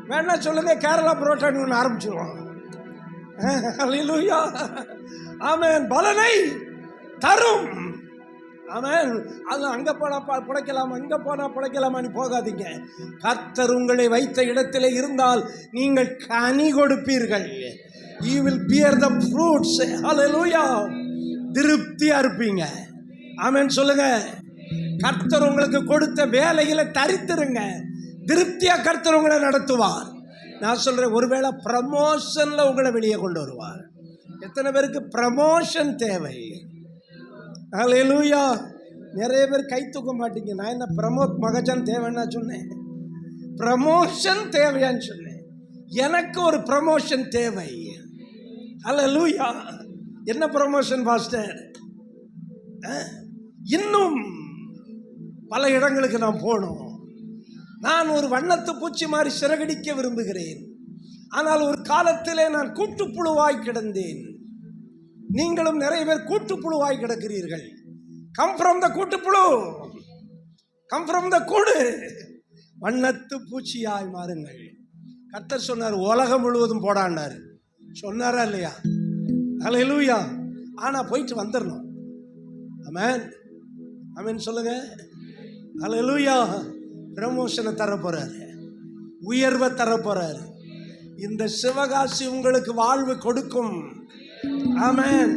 வேணா சொல்லுங்க, கேரளா புரோட்டான்னு ஒன்று ஆரம்பிச்சிருவோம். ஹல்லேலூயா, ஆமென். பலனை தரும். ஆமென். அது அங்கே போனால் பிழைக்கலாமா, இங்கே போனால் பிழைக்கலாமான்னு போகாதீங்க. கர்த்தர் உங்களை வைத்த இடத்துல இருந்தால் நீங்கள் கனி கொடுப்பீர்கள். You will bear the fruits. Hallelujah. திருப்தியா இருப்பீங்க. ஆமென் சொல்லுங்க. கர்த்தர் உங்களுக்கு கொடுத்த வேலையில தரித்திருங்க. திருப்தியா கர்த்தர் உங்களை நடத்துவார். நான் சொல்றேன், ஒருவேளை ப்ரமோஷன்ல உங்களை வெளியே கொண்டு வருவார். எத்தனை பேருக்கு ப்ரமோஷன் தேவை? ஹல்லேலூயா. நிறைய பேர் கை தூக்க மாட்டீங்க. நான் என்ன பிரமோத் மகஜன் தேவைன்னா சொன்னேன்? ப்ரமோஷன் தேவையான்னு சொன்னேன். எனக்கு ஒரு ப்ரமோஷன் தேவை. ஹல்லேலூயா. என்ன ப்ரமோஷன் பாஸ்டர்? இன்னும் பல இடங்களுக்கு நான் போகணும். நான் ஒரு வண்ணத்து பூச்சி மாதிரி சிறகடிக்க விரும்புகிறேன். ஆனால் ஒரு காலத்திலே நான் கூட்டுப்புழுவாய் கிடந்தேன். நீங்களும் நிறைய பேர் கூட்டுப்புழுவாய் கிடக்கிறீர்கள். கம் ஃப்ரம் த கூட்டுப்புழு, கம் ஃப்ரம் த கூடு. வண்ணத்து பூச்சியாய் மாறுங்கள். கர்த்தர் சொன்னார், உலகம் முழுவதும் போடாண்டார். சொன்னாரா இல்லையா? ஹல்லேலூயா. ஆனா போயிட்டு வந்துடணும். ஆமென், ஆமென் சொல்லுங்க. ஹல்லேலூயா. ப்ரமோஷனை தர போறாரு, உயர்வை தர போறாரு. இந்த சிவகாசி உங்களுக்கு வாழ்வு கொடுக்கும். ஆமென்.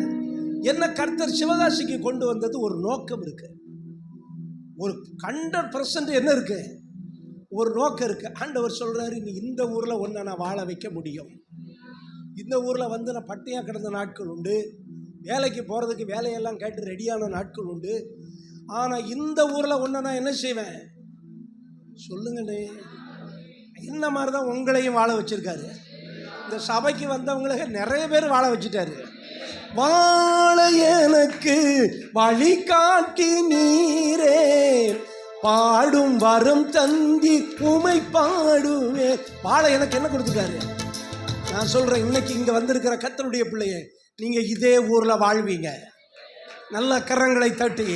என்ன கர்த்தர் சிவகாசிக்கு கொண்டு வந்தது ஒரு நோக்கம் இருக்கு. ஒரு 100% என்ன இருக்கு? ஒரு நோக்கம் இருக்கு. ஆண்டவர் சொல்றாரு, நீ இந்த ஊர்ல ஒன்ன நான் வாழ வைக்க முடியும். இந்த ஊர்ல வந்து நான் பட்டினியா கிடந்த நாட்கள் உண்டு. வேலைக்கு போறதுக்கு வேலையெல்லாம் கேட்டு ரெடியான நாட்கள் உண்டு. ஆனா இந்த ஊர்ல ஒன்ன நான் என்ன செய்வேன்? சொல்லுங்கண்ணே. இந்த மாதிரி தான் உங்களையும் வாழ வச்சிருக்காரு. இந்த சபைக்கு வந்தவங்களுக்கு நிறைய பேர் வாழ வச்சுட்டாரு. வாழ எனக்கு வழி காட்டி நீரே, பாடும் வரம் தந்தி உமை பாடுவே. வாழ எனக்கு என்ன கொடுத்துட்டாரு? நான் சொல்றேன், இன்னைக்கு இங்க வந்திருக்கிற கர்த்தருடைய பிள்ளைய, நீங்க இதே ஊர்ல வாழ்வீங்க. நல்ல கரங்களை தட்டி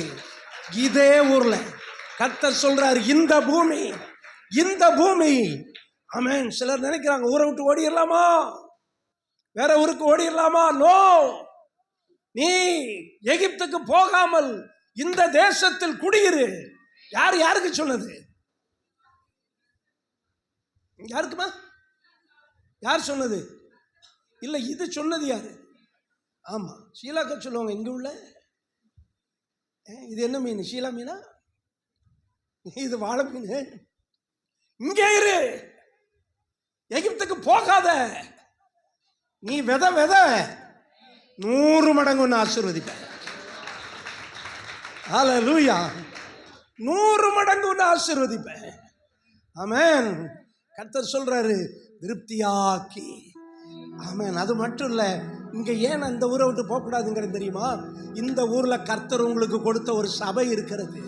இதே ஊர்ல கர்த்தர் சொல்றாரு, இந்த பூமி ஆமென். சிலர் நினைக்கிறாங்க ஊரை விட்டு ஓடிடலாமா, வேற ஊருக்கு ஓடிடலாமா? நோ, நீ எகிப்துக்கு போகாமல் இந்த தேசத்தில் குடியிரு. யாருக்கு சொன்னது? யாருக்குமா? யார் சொன்னது? இல்ல, இது சொன்னது யாரு? ஆமா, ஷீலாக்க சொல்லுவாங்க. இங்க உள்ள இது என்ன மீன்? ஷீலா மீனா? இது வாழை மீன். இங்கே இரு, எகிப்துக்கு போகாத. நீ வித 100 மடங்கு ஒன்று ஆசீர்வதிப்ப. ஹல்லேலூயா. 100 மடங்கு ஒன்று ஆசீர்வதிப்ப. ஆமென். கர்த்தர் சொல்றாரு, திருப்தியாக்கி. ஆமென். அது மட்டும் இல்ல, இங்க ஏன் அந்த ஊரை விட்டு போகக்கூடாதுங்கிறது தெரியுமா? இந்த ஊர்ல கர்த்தர் உங்களுக்கு கொடுத்த ஒரு சபை இருக்கிறது.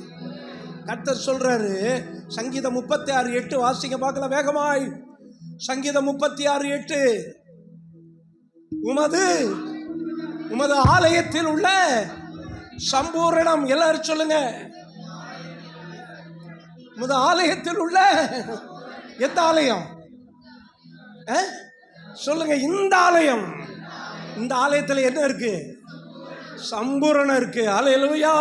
கர்த்தர் சொல்றாரு, சங்கீதம் 36:8 வாசிக்க பார்க்கல வேகமாய். சங்கீதம் 36:8, உமது ஆலயத்தில் உள்ள சம்பூரணம். எல்லாரும் சொல்லுங்க, உமது ஆலயத்தில் உள்ள எந்த ஆலயம்? சொல்லுங்க, இந்த ஆலயம். இந்த ஆலயத்தில் என்ன இருக்கு? சம்பூரணம் இருக்கு. ஹல்லேலூயா.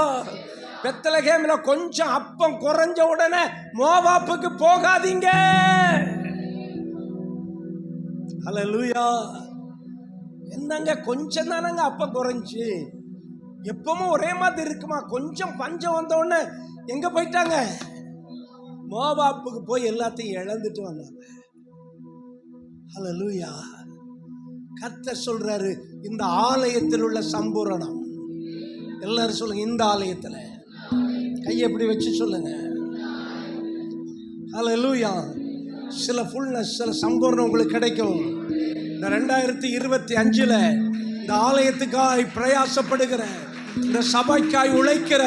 பெத்லகேம்ல கொஞ்சம் அப்பம் குறைஞ்ச உடனே மோவாப்புக்கு போகாதீங்க. ஹல்லேலூயா. என்னங்க கொஞ்சம் தானங்க அப்பம் குறைஞ்சு, எப்பவும் ஒரே மாதிரி இருக்குமா? கொஞ்சம் பஞ்சம் வந்த உடனே எங்க போயிட்டாங்க? மோவாப்புக்கு போய் எல்லாத்தையும் இழந்துட்டு வந்தாங்க. ஹல்லேலூயா. கர்த்தர் சொல்றாரு, இந்த ஆலயத்தில் உள்ள சம்பூரணம். எல்லாரும் சொல்லுங்க, இந்த ஆலயத்தில். கையை எப்படி வச்சு சொல்லுங்க. ஹல்லேலூயா. சில ஃபுல்னஸ், சில சம்பூர்ணம் உங்களுக்கு கிடைக்கும். இந்த 2025 இந்த ஆலயத்துக்காய் பிரயாசப்படுகிற, இந்த சபைக்காய் உழைக்கிற,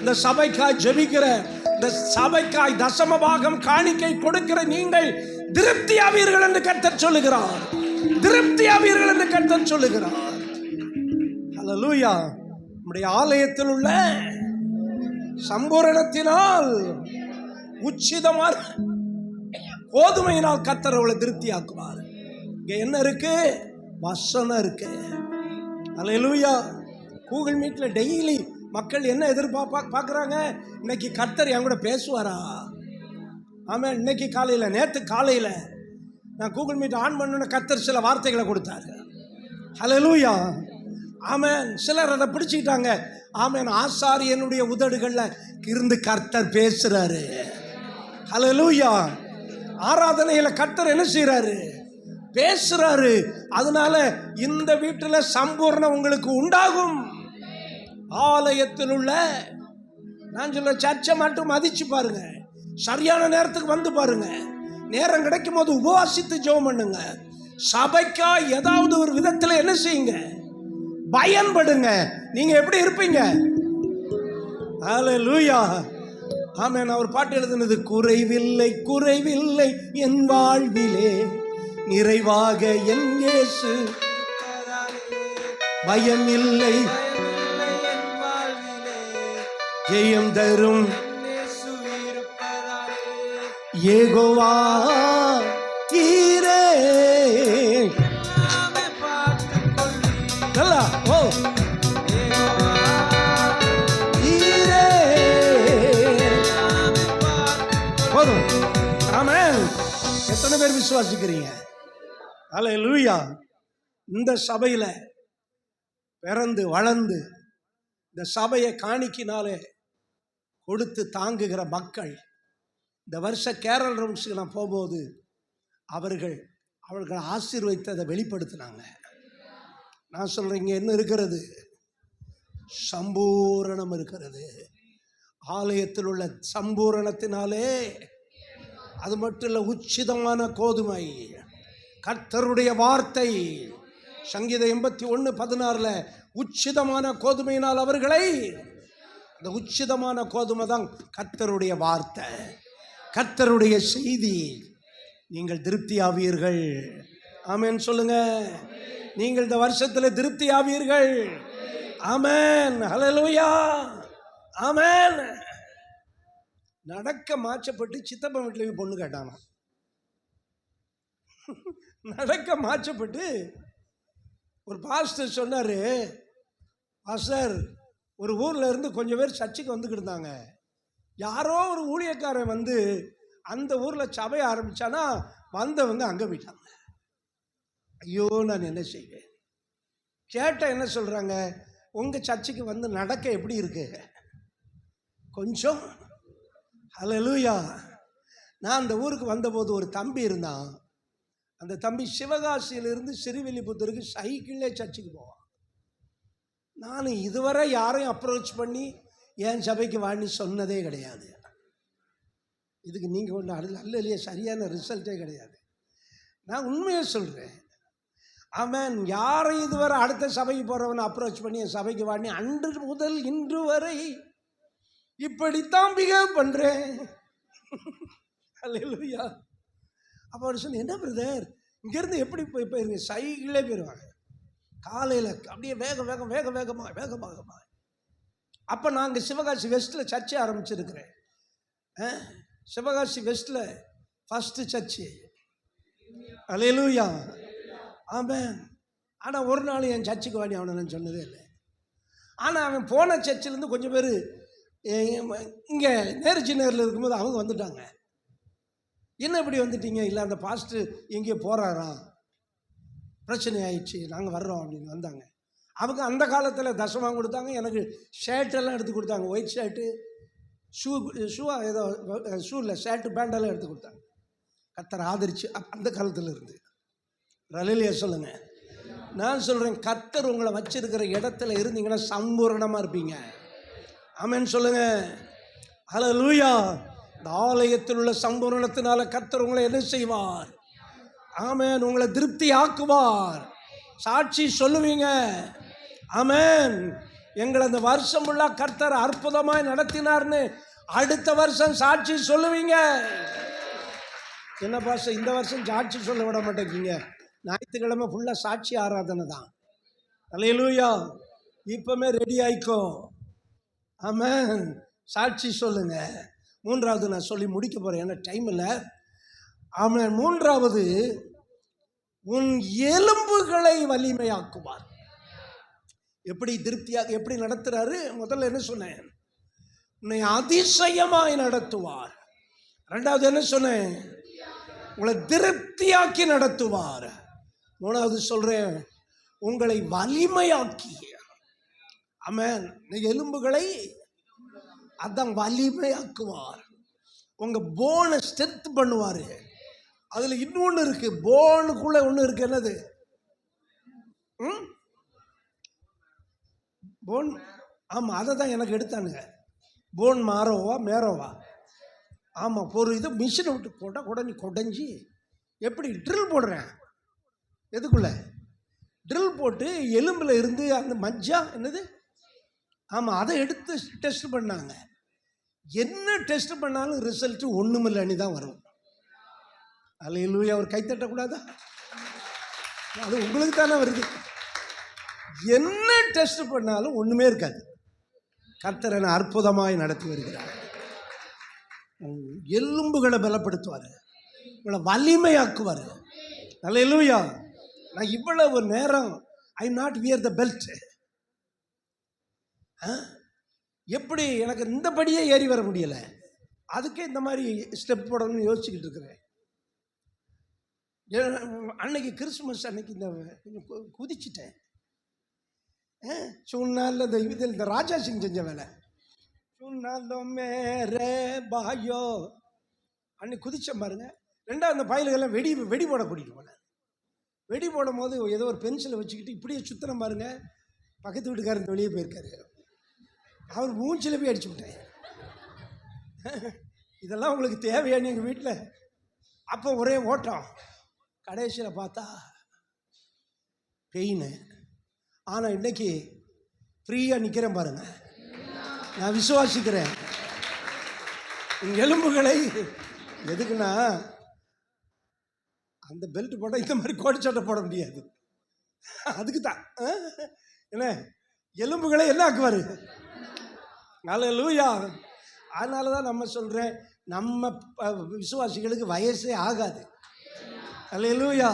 இந்த சபைக்காய் ஜெபிக்கிற, இந்த சபைக்காய் தசம பாகம் காணிக்கை கொடுக்கிற நீங்கள் திருப்தியாவீர்கள் என்று கர்த்தர் சொல்லுகிறார். திருப்தியாவீர்கள் என்று கர்த்தர் சொல்லுகிறார். ஹல்லேலூயா. நம்முடைய ஆலயத்தில் உள்ள சம்பூரணத்தினால், உச்சிதமான கோதுமையினால் கர்த்தர் அவளை திருப்தியாக்குவார். இங்க என்ன இருக்கு? வசனம் இருக்கு. ஹல்லேலூயா. கூகுள் மீட்ல டெய்லி மக்கள் என்ன எதிர்பார்க்குறாங்க? இன்னைக்கு கர்த்தர் என் கூட பேசுவாரா? ஆமாம். இன்னைக்கு காலையில், நேற்று காலையில் நான் கூகுள் மீட் ஆன் பண்ண கர்த்தர் சில வார்த்தைகளை கொடுத்தாரு. ஹல்லேலூயா. ஆமென். சிலர் அதை பிடிச்சிக்கிட்டாங்க. ஆமென். ஆசாரியனுடைய உதடுகளில் இருந்து கர்த்தர் பேசுறாரு. ஹல்லேலூயா. ஆராதனையில கர்த்தர் என்ன செய்யறாரு? பேசுறாரு. அதனால இந்த வீட்டில் சம்பூர்ணம் உங்களுக்கு உண்டாகும். ஆலயத்தில் உள்ள, நான் சொல்ல, சர்ச்சை மட்டும் மதிச்சு பாருங்க. சரியான நேரத்துக்கு வந்து பாருங்க. நேரம் கிடைக்கும் போது உபவாசித்து ஜெபம் பண்ணுங்க. சபைக்கா ஏதாவது ஒரு விதத்தில் என்ன செய்யுங்க? பயன்படுங்க. நீங்க எப்படி இருப்பீங்க? ஹல்லேலூயா. ஆமென். அவர் பாட்டு எழுதுனது, குறைவில்லை குறைவில்லை என் வாழ்விலே, நிறைவாக என் இயேசு, பயமில்லை என் வாழ்விலே, ஜெயம் தரும் யெகோவா ஈரே. நல்லா ஓ ஈரே. போதும். ஆமென். எத்தனை பேர் விசுவாசிக்கிறீங்க? ஹல்லேலூயா. இந்த சபையில பிறந்து வளர்ந்து இந்த சபையை காணிக்கினாலே கொடுத்து தாங்குகிற மக்கள், இந்த வருஷ கேரல் ரவுண்ட்ஸுக்கு நான் போகும்போது அவர்கள் ஆசீர்வதித்ததை வெளிப்படுத்தினாங்க. நான் சொல்றேன், என்ன இருக்கிறது? சம்பூரணம் இருக்கிறது. ஆலயத்தில் உள்ள சம்பூரணத்தினாலே, அது மட்டும் இல்லை, உச்சிதமான கோதுமை, கர்த்தருடைய வார்த்தை. சங்கீதம் 81:16 உச்சிதமான கோதுமையினால் அவர்களை அந்த உச்சிதமான கோதுமை தான் கர்த்தருடைய வார்த்தை, கர்த்தருடைய செய்தி. நீங்கள் திருப்தி ஆவீர்கள். ஆமென் சொல்லுங்க. நீங்கள் இந்த வருஷத்தில் திருப்தி ஆவீர்கள். ஆமென், ஹல்லேலூயா, ஆமென். நடக்க மாற்றப்பட்டு சித்தப்பன் வீட்டில் பொண்ணு கேட்டானா. நடக்க மாற்றப்பட்டு ஒரு பாஸ்டர் சொன்னார், பாஸ்டர் ஒரு ஊரில் இருந்து கொஞ்சம் பேர் சர்ச்சுக்கு வந்துக்கிட்டு இருந்தாங்க. யாரோ ஒரு ஊழியக்காரன் வந்து அந்த ஊரில் சபையை ஆரம்பித்தானா வந்தவங்க அங்கே போயிட்டாங்க. ஐயோ நான் என்ன செய்வேன்? கேட்டால் என்ன சொல்கிறாங்க, உங்கள் சர்ச்சுக்கு வந்து நடக்க எப்படி இருக்கு கொஞ்சம். ஹல்லேலூயா. நான் அந்த ஊருக்கு வந்தபோது ஒரு தம்பி இருந்தான். அந்த தம்பி சிவகாசியிலிருந்து சிறுவில்லிபுத்தூருக்கு சைக்கிளே சர்ச்சுக்கு போவான். நான் இதுவரை யாரையும் அப்ரோச் பண்ணி என் சபைக்கு வாங்கி சொன்னதே கிடையாது. இதுக்கு நீங்கள் ஒன்று அல்ல இல்லையா, சரியான ரிசல்ட்டே கிடையாது. நான் உண்மையை சொல்கிறேன். அவன் யாரையும் இதுவரை அடுத்த சபைக்கு போகிறவனை அப்ரோச் பண்ணி என் சபைக்கு வாங்கி அன்று முதல் இன்று வரை இப்படித்தான் பிஹேவ் பண்ணுறேன். அல்லேலூயா. அப்போ அவர் சொன்ன, என்ன பிரதர் இங்கேருந்து எப்படி போயிருங்க? சைக்கிளே போயிடுவாங்க காலையில், அப்படியே வேகமாக. அப்போ நாங்கள் சிவகாசி வெஸ்ட்டில் சர்ச்சை ஆரம்பிச்சிருக்கிறேன். சிவகாசி வெஸ்ட்டில் ஃபஸ்ட்டு சர்ச்சு. Hallelujah, amen. ஆனால் ஒரு நாள் என் சர்ச்சுக்கு வாடி அவனை நான் சொன்னதே இல்லை. ஆனால் அவன் போன சர்ச்சிலேருந்து கொஞ்சம் பேர் இங்கே நேருச்சி நேரில் இருக்கும்போது அவங்க வந்துட்டாங்க. என்ன இப்படி வந்துட்டீங்க? இல்லை அந்த பாஸ்டர் எங்கேயோ போகிறாராம், பிரச்சனை ஆயிடுச்சு, நாங்கள் வர்றோம் அப்படின்னு வந்தாங்க. அவங்க அந்த காலத்தில் தசமாக கொடுத்தாங்க. எனக்கு ஷர்ட்டெல்லாம் எடுத்து கொடுத்தாங்க. ஒயிட் ஷர்ட்டு, ஏதோ ஷூ இல்லை, ஷர்ட்டு பேண்டெல்லாம் எடுத்து கொடுத்தாங்க. கர்த்தர் ஆதரிச்சு அந்த காலத்தில் இருந்து. ரலிலியா சொல்லுங்க. நான் சொல்கிறேன், கர்த்தர் உங்களை வச்சிருக்கிற இடத்துல இருந்தீங்கன்னா சம்பூரணமாக இருப்பீங்க. ஆமென் சொல்லுங்க. ஹல்லேலூயா. இந்த ஆலயத்தில் உள்ள சம்பூரணத்தினால கர்த்தர் உங்களை என்ன செய்வார்? ஆமென், உங்களை திருப்தி ஆக்குவார். சாட்சி சொல்லுவீங்க. ஆமென். எங்களை அந்த வருஷம் ஃபுல்லாக கர்த்தர் அற்புதமாய் நடத்தினார்னு அடுத்த வருஷம் சாட்சி சொல்லுவீங்க. என்ன பாச இந்த வருஷம் சாட்சி சொல்ல விட மாட்டேங்கிங்க? ஞாயிற்றுக்கிழமை ஃபுல்லாக சாட்சி ஆராதனை தான். அல்லேலூயா. இப்போமே ரெடி ஆயிக்கோ. ஆமென். சாட்சி சொல்லுங்க. மூன்றாவது நான் சொல்லி முடிக்க போகிறேன், ஏன்னா டைம் இல்லை. ஆமென். மூன்றாவது, உன் எலும்புகளை வலிமையாக்குவார். எப்படி திருப்தியாக எப்படி நடத்துறாரு? முதல்ல என்ன சொன்னேன்? உன்னை அதிசயமாய் நடத்துவார். ரெண்டாவது என்ன சொன்னேன்? உங்களை திருப்தியாக்கி நடத்துவார். மூணாவது சொல்றேன், உங்களை வலிமையாக்கி. ஆமென். எலும்புகளை அதான் வலிமையாக்குவார். உங்க போனை ஸ்ட்ரென்த் பண்ணுவார். அதுல இன்னொன்று இருக்கு, போனுக்குள்ள ஒன்று இருக்கு. என்னது? போன். ஆமாம், அதை தான் எனக்கு எடுத்தானுங்க. போன் மேரோவா. ஆமாம், ஒரு இது மிஷினை விட்டு போட்டால் குடஞ்சி எப்படி ட்ரில் போடுறேன். எதுக்குள்ள ட்ரில் போட்டு எலும்பில் இருந்து அந்த மஜ்ஜா என்னது, ஆமாம், அதை எடுத்து டெஸ்ட் பண்ணாங்க. என்ன டெஸ்ட் பண்ணாலும் ரிசல்ட்டு ஒன்றுமில்லைன்னு தான் வரும். அல்லேலூயா. அவர் கைத்தட்டக்கூடாதா? அது உங்களுக்கு தானே வருது. என்ன டெஸ்ட் பண்ணாலும் ஒன்றுமே இருக்காது. கர்த்தர் என்னை அற்புதமாய் நடத்தி வருகிறார். எலும்புகளை பலப்படுத்துவார், உங்களை வலிமையாக்குவார். அல்லேலூயா. நான் இவ்வளவு நேரம் I not wear the belt. எப்படி எனக்கு இந்தபடியே ஏறி வர முடியலை? அதுக்கே இந்த மாதிரி ஸ்டெப் போடணும்னு யோசிச்சுக்கிட்டு இருக்கிறேன். அன்னைக்கு கிறிஸ்துமஸ் அன்னைக்கு இந்த கொஞ்சம் குதிச்சிட்டேன். சொன்னால இந்த ராஜா சிங் செஞ்ச வேலை. சொன்னாலோ மேரே பாயோ அன்னைக்கு குதிச்சேன் பாருங்க. ரெண்டாவது அந்த பயலுகள்லாம் வெடி போட கூட்டிகிட்டு போனேன். வெடி போடும் போது ஏதோ ஒரு பென்சிலை வச்சுக்கிட்டு இப்படியே சுத்திரம் பாருங்க. பக்கத்து வீட்டுக்காரன் வெளியே போயிருக்காரு. அவர் மூஞ்சில் போய் அடிச்சு விட்டேன். இதெல்லாம் உங்களுக்கு தேவையான எங்கள் வீட்டில்? அப்போ ஒரே ஓட்டம். கடைசியில் பார்த்தா பெயின். ஆனால் இன்னைக்கு ஃப்ரீயாக நிற்கிறேன் பாருங்க. நான் விசுவாசிக்கிறேன். உங்கள் எலும்புகளை எதுக்குன்னா, அந்த பெல்ட் போட்டால் இந்த மாதிரி கோடி சட்டை போட முடியாது. அதுக்கு தான் என்ன எலும்புகளை என்ன ஆக்குவார். அல்லேலூயா. அதனால தான் நம்ம சொல்கிறேன், நம்ம விசுவாசிகளுக்கு வயசே ஆகாது. அல்லேலூயா.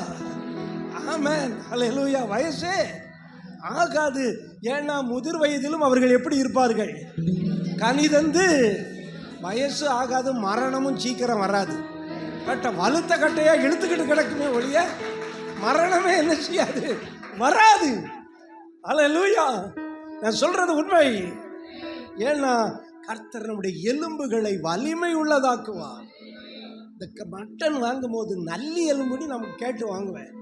ஆமென். அல்லேலூயா. வயசே ஆகாது. ஏன்னா முதிர் வயதிலும் அவர்கள் எப்படி இருப்பார்கள்? கனிதந்து. வயசு ஆகாது, மரணமும் சீக்கிரம் வராது. பட் வலுத்த கட்டையாக இழுத்துக்கிட்டு கிடக்குமே ஒழிய மரணமே என்ன செய்யாது, வராது. அல்லேலூயா. நான் சொல்றது உண்மை. ஏன்னா கர்த்தர் நம்முடைய எலும்புகளை வலிமை உள்ளதாக்குவார். இந்த மட்டன் வாங்கும் போது நல்லி எலும்புன்னு நமக்கு கேட்டு வாங்குவேன்.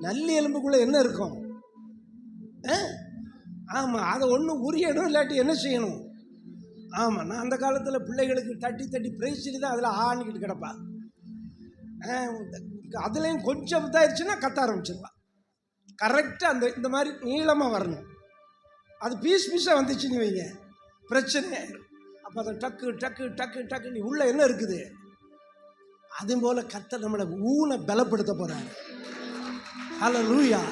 நல்லி எலும்புக்குள்ள என்ன இருக்கும்? ஆமாம், அதை ஒன்றும் உரியணும், இல்லாட்டி என்ன செய்யணும்? ஆமாம், நான் அந்த காலத்தில் பிள்ளைகளுக்கு தட்டி தட்டி பிரைஸ்லி தான் அதில் ஆணிக்கிட்டு கிடப்பா. அதுலேயும் கொஞ்சம் இதாகிடுச்சுன்னா கத்த ஆரம்பிச்சிருவா. கரெக்டாக அந்த இந்த மாதிரி நீளமாக வரணும். அது பீஸ் பீஸாக வந்துச்சுன்னு வைங்க, பிரச்சனை. அப்போ அதை டக்கு டக்கு டக்கு டக்கு நீ உள்ளே என்ன இருக்குது? அது போல் கர்த்தர் நம்மளை ஊனை பலப்படுத்த போகிறார். ஹல்லேலூயா.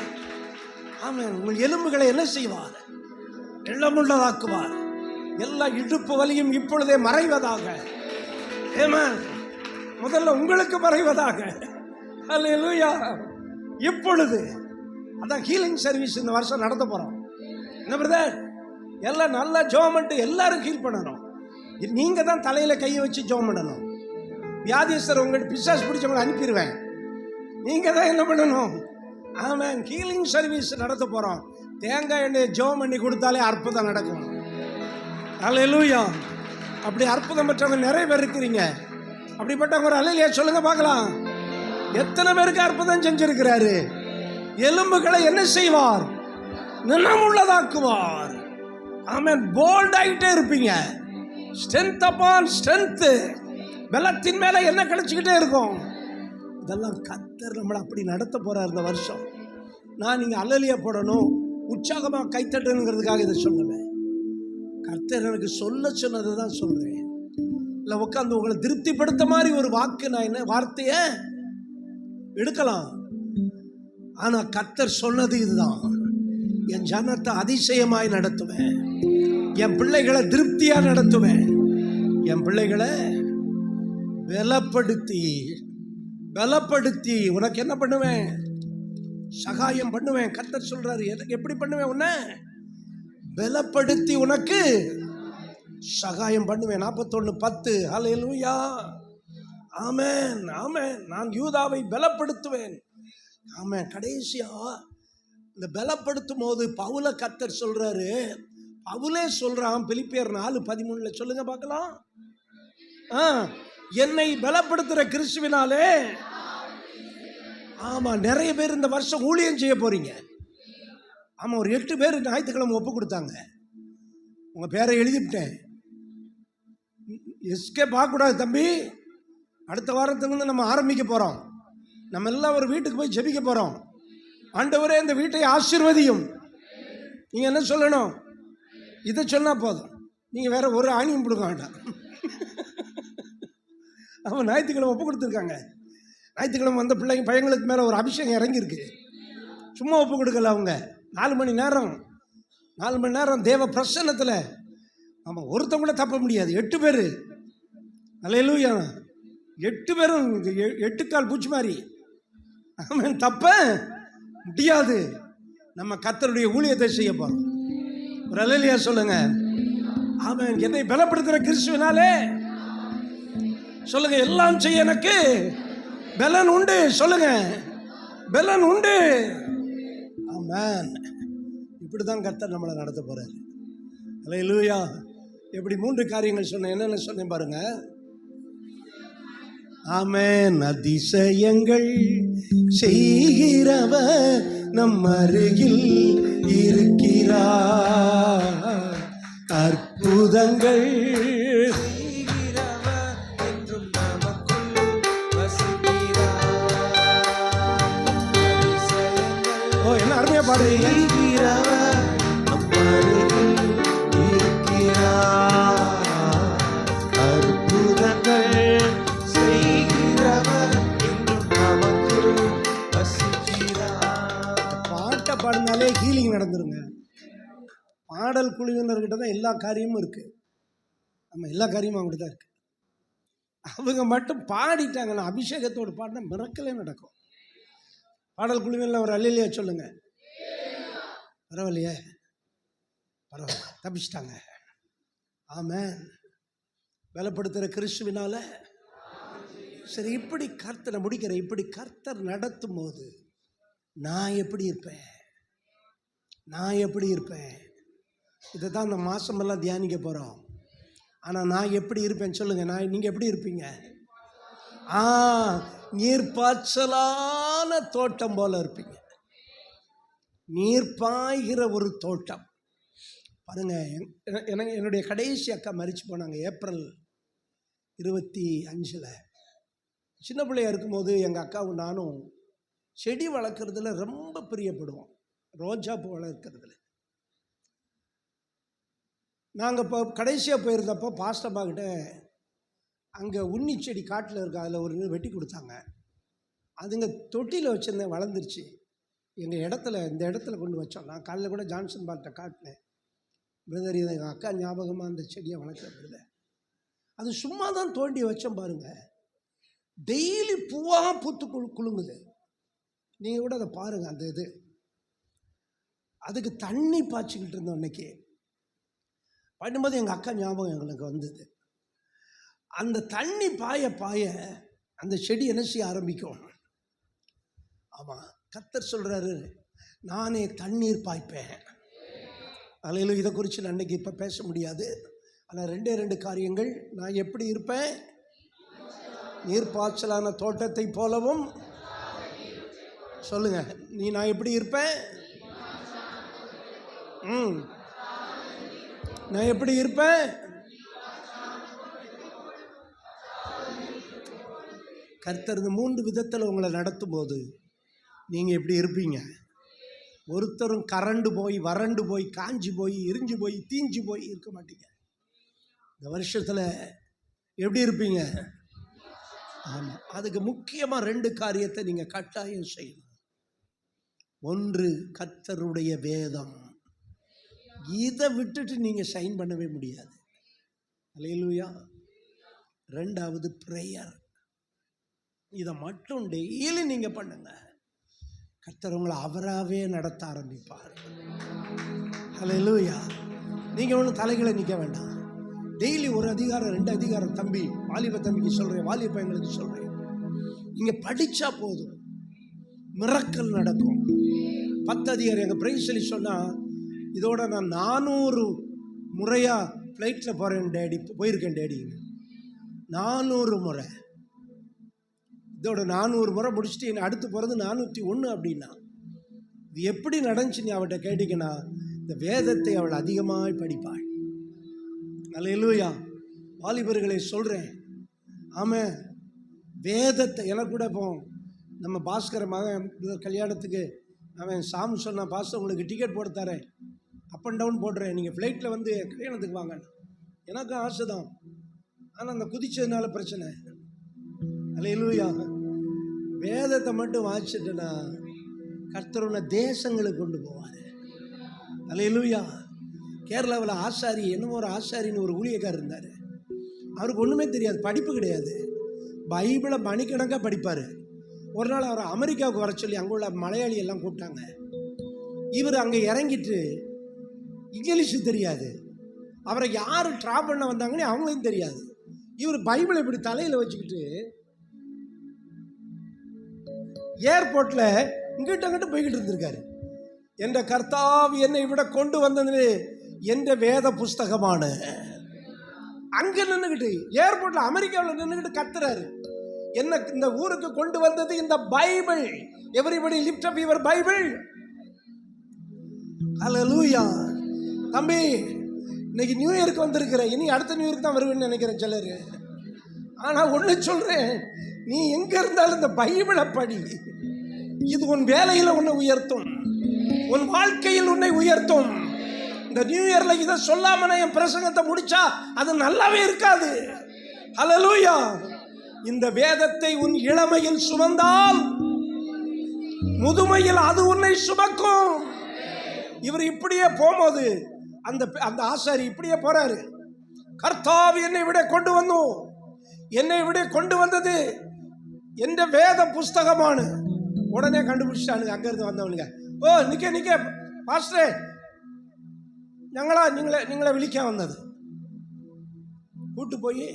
ஆமென். உங்கள் எலும்புகளை என்ன செய்வார்? எண்ணமுள்ளதாக்குவார். எல்லா இடுப்பு வலியும் இப்பொழுதே மறைவதாக. ஆமென். முதல்ல உங்களுக்கு மறைவதாக. ஹல்லேலூயா. இப்பொழுது அதான் ஹீலிங் சர்வீஸ் இந்த வருஷம் நடத்த போகிறோம். என்ன பிரதர்? எல்லாம் நல்லா ஜெபம் பண்ணிட்டு எல்லாரும் ஹீல் பண்ணணும். நீங்கள் தான் தலையில் கையை வச்சு ஜெபம் பண்ணணும். வியாதிஸ்தர் உங்கள்கிட்ட பிசாசு பிடிச்சவங்களை அனுப்பிடுவேன். நீங்கள் தான் என்ன பண்ணணும்? ஆமாம், ஹீலிங் சர்வீஸ் நடத்த போகிறோம். தேங்காய் எண்ணெய் ஜெபம் பண்ணி கொடுத்தாலே அற்புதம் நடக்கும். அல்லேலூயா. அப்படி அற்புதம் பெற்றவங்க நிறைய பேர் இருக்கிறீங்க. அப்படிப்பட்டவங்க ஒரு அல்லேலூயா சொல்லுங்க பார்க்கலாம். எத்தனை பேருக்கு அற்புதம் செஞ்சிருக்கிறாரு? எலும்புகளை என்ன செய்வார்? நினமுள்ளதாக்குவார். ஆமென். போல்ட் ஆகிட்டே இருப்பீங்க. Strength upon strength. பலத்தின் மேல என்ன கிடைச்சிக்கிட்டே இருக்கும். இதெல்லாம் கர்த்தர் நம்மளை அப்படி நடத்த போறார் இந்த வருஷம். நான் நீங்க அல்லேலூயா போடணும், உற்சாகமா கைத்தட்டணுங்கிறதுக்காக இதை சொல்லலை. கர்த்தர் எனக்கு சொல்ல சொன்னதை தான் சொல்றேன். இல்லை உட்காந்து உங்களை திருப்திப்படுத்த மாதிரி ஒரு வாக்கு நான் என்ன வார்த்தைய எடுக்கலாம். ஆனா கர்த்தர் சொன்னது இதுதான். என் ஜனத்தை அதிசயமாய் நடத்துவேன். என் பிள்ளைகளை திருப்தியா நடத்துவேன். என் பிள்ளைகளை பலப்படுத்தி பலப்படுத்தி உனக்கு என்ன பண்ணுவேன்? சகாயம் பண்ணுவேன். கர்த்தர் சொல்றாரு. எப்படி பண்ணுவேன்? உன்னை பலப்படுத்தி உனக்கு சகாயம் பண்ணுவேன். 41:10. ஹல்லேலூயா. ஆமென். ஆமென். நான் யூதாவை பலப்படுத்துவேன். ஆமென். கடைசியா இந்த பலப்படுத்தும் போது பவுல கர்த்தர் சொல்றாரு. பவுலே சொல்றான் பிலிப்பியர் 4:13 சொல்லுங்க பார்க்கலாம். என்னை பலப்படுத்துற கிறிஸ்துவினாலே. ஆமா, நிறைய பேர் இந்த வருஷம் ஊழியம் செய்ய போறீங்க. ஆமா, ஒரு 8 பேர் ஞாயிற்றுக்கிழமை ஒப்பு கொடுத்தாங்க. உங்க பேரை எழுதிவிட்டேன். எஸ்கே பார்க்கக்கூடாது தம்பி. அடுத்த வாரத்திலிருந்து நம்ம ஆரம்பிக்க போறோம். நம்ம எல்லாம் ஒரு வீட்டுக்கு போய் ஜெபிக்க போறோம். ஆண்டவரே இந்த வீட்டை ஆசீர்வதியும். நீங்க என்ன சொல்லணும்? இதை சொன்னா போதும். நீங்க வேற ஒரு ஆணியும் கொடுக்க வேண்டாம். அவன் ஞாயிற்றுக்கிழமை ஒப்பு கொடுத்துருக்காங்க. ஞாயிற்றுக்கிழமை வந்த பிள்ளைங்க பையங்களுக்கு மேலே ஒரு அபிஷேகம் இறங்கியிருக்கு. சும்மா ஒப்பு கொடுக்கல. அவங்க 4 மணி நேரம் தேவ பிரசன்னத்தில். ஆமாம், ஒருத்தன் கூட தப்ப முடியாது. 8 பேர். அல்லேலூயா. 8 பேரும் 8 கால் பூச்சி மாதிரி. ஆமாம், தப்ப முடியாது. நம்ம கர்த்தருடைய ஊழியத்தை செய்ய போறோம். ஒரு அல்லேலூயா சொல்லுங்க. ஆமாம். என்னை பலப்படுத்துகிற கிறிஸ்துவினாலே சொல்லுங்க. எல்லாம் செய்ய எனக்கு பலன் உண்டு. சொல்லுங்க, பலன் உண்டு. ஆமென். இப்படிதான் கர்த்தர் நம்மளை நடத்த போறாரு. அல்லேலூயா. எப்படி 3 காரியங்கள் சொன்னேன். என்னென்ன சொன்னேன் பாருங்க. ஆமென். அதிசயங்கள் செய்கிறவர் நம் அருகில் இருக்கிறார். அற்புதங்கள் பாடுகிறவர் நம் அருகில் இருக்கிறார். நடந்துருங்க. பாடல் குழுவினர்கிட்ட தான் எல்லா காரியமும் இருக்குது. நம்ம எல்லா காரியமும் அவங்ககிட்ட தான் இருக்குது. அவங்க மட்டும் பாடிட்டாங்கன்னா, அபிஷேகத்தோடு பாடினா மிரக்கலே நடக்கும். பாடல் குழுவினில் ஒரு அல்லேலூயா சொல்லுங்க. பரவாயில்லையே, பரவாயில்ல, தப்பிச்சிட்டாங்க. ஆமென். பலப்படுத்துகிற கிறிஸ்துவினால. சரி, இப்படி கர்த்தரை முடிக்கிறேன். இப்படி கர்த்தர் நடத்தும் போது நான் எப்படி இருப்பேன், நான் எப்படி இருப்பேன், இதை தான் இந்த மாதமெல்லாம் தியானிக்க போகிறோம். ஆனால் நான் எப்படி இருப்பேன்னு சொல்லுங்கள். நீங்கள் எப்படி இருப்பீங்க? நீர்ப்பாய்ச்சலான தோட்டம் போல இருப்பீங்க. நீர் பாய்கிற ஒரு தோட்டம். பாருங்க, என்னுடைய கடைசி அக்கா மரிச்சு போனாங்க ஏப்ரல் 25. சின்ன பிள்ளையா இருக்கும்போது எங்கள் அக்காவும் நானும் செடி வளர்க்குறதுல ரொம்ப பிரியப்படுவோம். ரோஜா பூ வளர்க்குறதுல. நாங்கள் இப்போ கடைசியாக போயிருந்தப்போ பாஸ்டம்மா கிட்ட அங்கே உன்னி செடி காட்டில் இருக்கு, அதில் ஒரு வெட்டி கொடுத்தாங்க. அதுங்க தொட்டியில் வச்சுருந்தேன், வளர்ந்துருச்சு. எங்கள் இந்த இடத்துல கொண்டு வச்சோம். நான் காலையில் கூட ஜான்சன் பார்ட்ட காட்டினேன். பிரதர், இது எங்கள் அக்கா ஞாபகமாக அந்த செடியை வளர்க்குறதில்ல. அது சும்மா தான் தோண்டி வச்சோம் பாருங்க. டெய்லி பூவாக பூத்து குலுங்குது. நீங்கள் கூட அதை பாருங்கள். அந்த இது அதுக்கு தண்ணி பாய்ச்சிக்கிட்டு இருந்தோம். அன்னைக்கு பண்ணும்போது எங்கள் அக்கா ஞாபகம் எங்களுக்கு வந்தது. அந்த தண்ணி பாய பாய அந்த செடி என்ன செய்ய ஆரம்பிக்கும். ஆமாம், கர்த்தர் சொல்கிறாரு, நானே தண்ணீர் பாய்ப்பேன். அல்லேலூயா. இதை குறித்து நான் அன்றைக்கி இப்போ பேச முடியாது. ஆனால் 2 காரியங்கள். நான் எப்படி இருப்பேன்? நீர்ப்பாய்ச்சலான தோட்டத்தை போலவும். சொல்லுங்க, நான் எப்படி இருப்பேன்? நான் எப்படி இருப்பேன்? கர்த்தர் இந்த 3 விதத்தில் உங்களை நடத்தும் போது நீங்கள் எப்படி இருப்பீங்க? ஒருத்தரும் கரண்டு போய், வறண்டு போய், காஞ்சி போய், எரிஞ்சு போய், தீஞ்சு போய் இருக்க மாட்டீங்க. இந்த வருஷத்தில் எப்படி இருப்பீங்க? ஆமாம். அதுக்கு முக்கியமாக 2 காரியத்தை நீங்கள் கட்டாயம் செய்யணும். 1, கர்த்தருடைய வேதம். இதை விட்டுட்டு நீங்கள் சைன் பண்ணவே முடியாது. அல்லேலூயா. 2வது பிரேயர். இதை மட்டும் டெய்லி நீங்கள் பண்ணுங்க. கர்த்தர் உங்களை அவராகவே நடத்த ஆரம்பிப்பார். அல்லேலூயா. நீங்கள் ஒன்றும் தலைகளை நிற்க வேண்டாம். டெய்லி 1 அதிகாரம் 2 அதிகாரம். தம்பி, வாலிப தம்பிக்கு சொல்கிறேன், வாலிப பையங்களுக்கு சொல்கிறேன், நீங்கள் படித்தா போதும், மிரக்கல் நடக்கும். 10 அதிகாரம். எங்கள் பிரைஸ் சொல்லி சொன்னால், இதோட நான் 400 முறையாக ஃப்ளைட்டில் போயிருக்கேன் டேடி. 400 முறை. இதோட 400 முறை முடிச்சுட்டு என்னை அடுத்து போகிறது 401 அப்படின்னா. இது எப்படி நடந்துச்சு நீ அவட்ட கேட்டிங்கன்னா, இந்த வேதத்தை அவள் அதிகமாக படிப்பாள். அல்லேலூயா. வாலிபர்களை சொல்கிறேன். ஆமாம், வேதத்தை. எனக்கு கூட இப்போ நம்ம பாஸ்கர் மகன் கல்யாணத்துக்கு அவன் சாமி சொன்னான், பாஸ்டர் உங்களுக்கு டிக்கெட் போட்டு தரேன், அப் அண்ட் டவுன் போடுறேன், நீங்கள் ஃப்ளைட்டில் வந்து கல்யாணத்துக்கு வாங்க. எனக்கும் ஆசை தான். ஆனால் அந்த குதிச்சதுனால பிரச்சனை. அல்லேலூயா. வேதத்தை மட்டும் வாசிச்சுட்டுனா கர்த்தருடைய தேசங்களுக்கு கொண்டு போவார். அல்லேலூயா. கேரளாவில் ஆசாரி, என்னமோ ஒரு ஆசாரின்னு ஒரு ஊழியக்காரர் இருந்தார். அவருக்கு ஒன்றுமே தெரியாது, படிப்பு கிடையாது. பைபிளை மணிக்கணக்காக படிப்பார். ஒரு நாள் அவரை அமெரிக்காவுக்கு வர சொல்லி அங்கே உள்ள மலையாளி எல்லாம் கூப்பிட்டாங்க. இவர் அங்கே இறங்கிட்டு இங்கிலீஷு தெரியாது, அவரை யார் ட்ராப் பண்ண வந்தாங்கன்னு அவங்களும் தெரியாது. இவர் பைபிளை இப்படி தலையில் வச்சுக்கிட்டு ஏர்போர்ட்டில் இங்கிட்ட போய்கிட்டு இருந்திருக்காரு. என்ற கர்த்தாவி என்னை விட கொண்டு வந்தது என்ற வேத புஸ்தகமான. அங்கே நின்றுக்கிட்டு ஏர்போர்ட்டில் அமெரிக்காவில் நின்றுக்கிட்டு கத்துறாரு, என்ன இந்த ஊருக்கு கொண்டு வந்தது இந்த Bible. Everybody lift up your Bible. Hallelujah. தம்பி, இன்னைக்கு நியூ இயருக்கு வந்திருக்கிறேன், இனி அடுத்த நியூ இயருக்கு தான் வருவேன்னு நினைக்கிறேன் சிலர். ஆனால் ஒன்று சொல்கிறேன், நீ எங்கே இருந்தாலும் இந்த பைபிளை படி. இது உன் வேலையில் உன்னை உயர்த்தும், உன் வாழ்க்கையில் உன்னை உயர்த்தும். இந்த நியூ இயரில் இதை சொல்லாம நான் என் பிரசங்கத்தை முடிச்சா அது நல்லாவே இருக்காது. ஹல்லேலூயா. இந்த வேதத்தை உன் இளமையில் சுமந்தால் முதுமையில் அது உன்னை சுமக்கும். இவர் இப்படியே போகும்போது அந்த அந்த ஆசாரி இப்படியே போறாரு. கர்த்தாவே என்னை விட கொண்டு வந்தோம், என்னை விட கொண்டு வந்தது என்ற வேத புஸ்தகமான உடனே கண்டுபிடிச்சிட்டானுங்க அங்க இருந்து வந்தவனுங்க. ஓ நிக்க பாஸ்டரே, நீங்களே விழிக்க வந்தது. கூட்டு போய்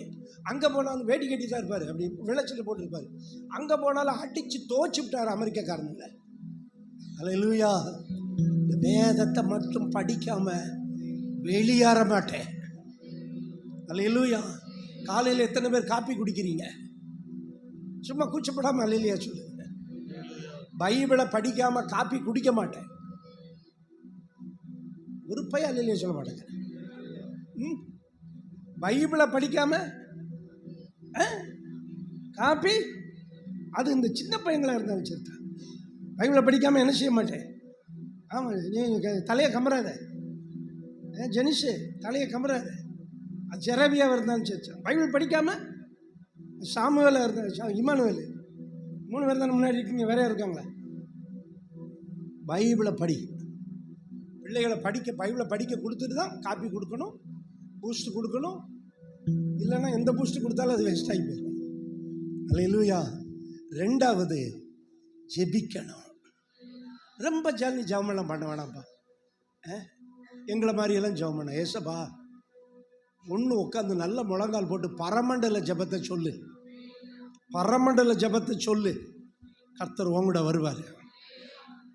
அங்க போனாலும் வேட்டி கட்டி தான் இருப்பாரு, அப்படி விளைச்சல் போட்டுருப்பாரு. அங்க போனாலும் அடிச்சு தோச்சு விட்டாரு அமெரிக்காக்காரனுங்க. அல்லேலூயா. இந்த வேதத்தை மட்டும் படிக்காம வெளியேற மாட்டேன். அல்லேலூயா. காலையில் எத்தனை பேர் காப்பி குடிக்கிறீங்க? சும்மா கூச்சப்படாம அல்லேலூயா சொல்லுங்க. பைபிளை படிக்காம காப்பி குடிக்க மாட்டேன். ஒரு பையன் அல்லேலூயா சொல்ல மாட்டேங்க. பைபிளை படிக்காம காப்பி, அது இந்த சின்ன பையங்களா இருந்தாலும் சரி, பைபிளை படிக்காம என்ன செய்ய மாட்டேன். ஆமாம், நீ தலையை கமராத ஜெனிஷு, தலையை கமராத. அது ஜெரபியாவாக இருந்தாலும் சரி, பைபிள் படிக்காம சாமுவேலாக இருந்தாலும் இமானுவேல், 3 பேர் தானே முன்னாடி இருக்கீங்க, வேற இருக்காங்களா? பைபிளை படி. பிள்ளைகளை பைபிளை படிக்க கொடுத்துட்டு தான் காப்பி கொடுக்கணும், பூஸ்ட் கொடுக்கணும். இல்லைன்னா எந்த பூஸ்ட் கொடுத்தாலும் அது வேஸ்ட் ஆகி போயிடும். அல்லேலூயா. 2வது ஜெபிக்கணும். ரொம்ப ஜாலி ஜெபமெல்லாம் பண்ண வேணாம்ப்பா. எங்களை மாதிரியெல்லாம் ஜெபம் பண்ண ஏசப்பா ஒன்று உட்காந்து நல்ல முழங்கால் போட்டு பரமண்டல ஜெபத்தை சொல்லு, பரமண்டல ஜெபத்தை சொல்லு. கர்த்தர் உங்கூட வருவார்.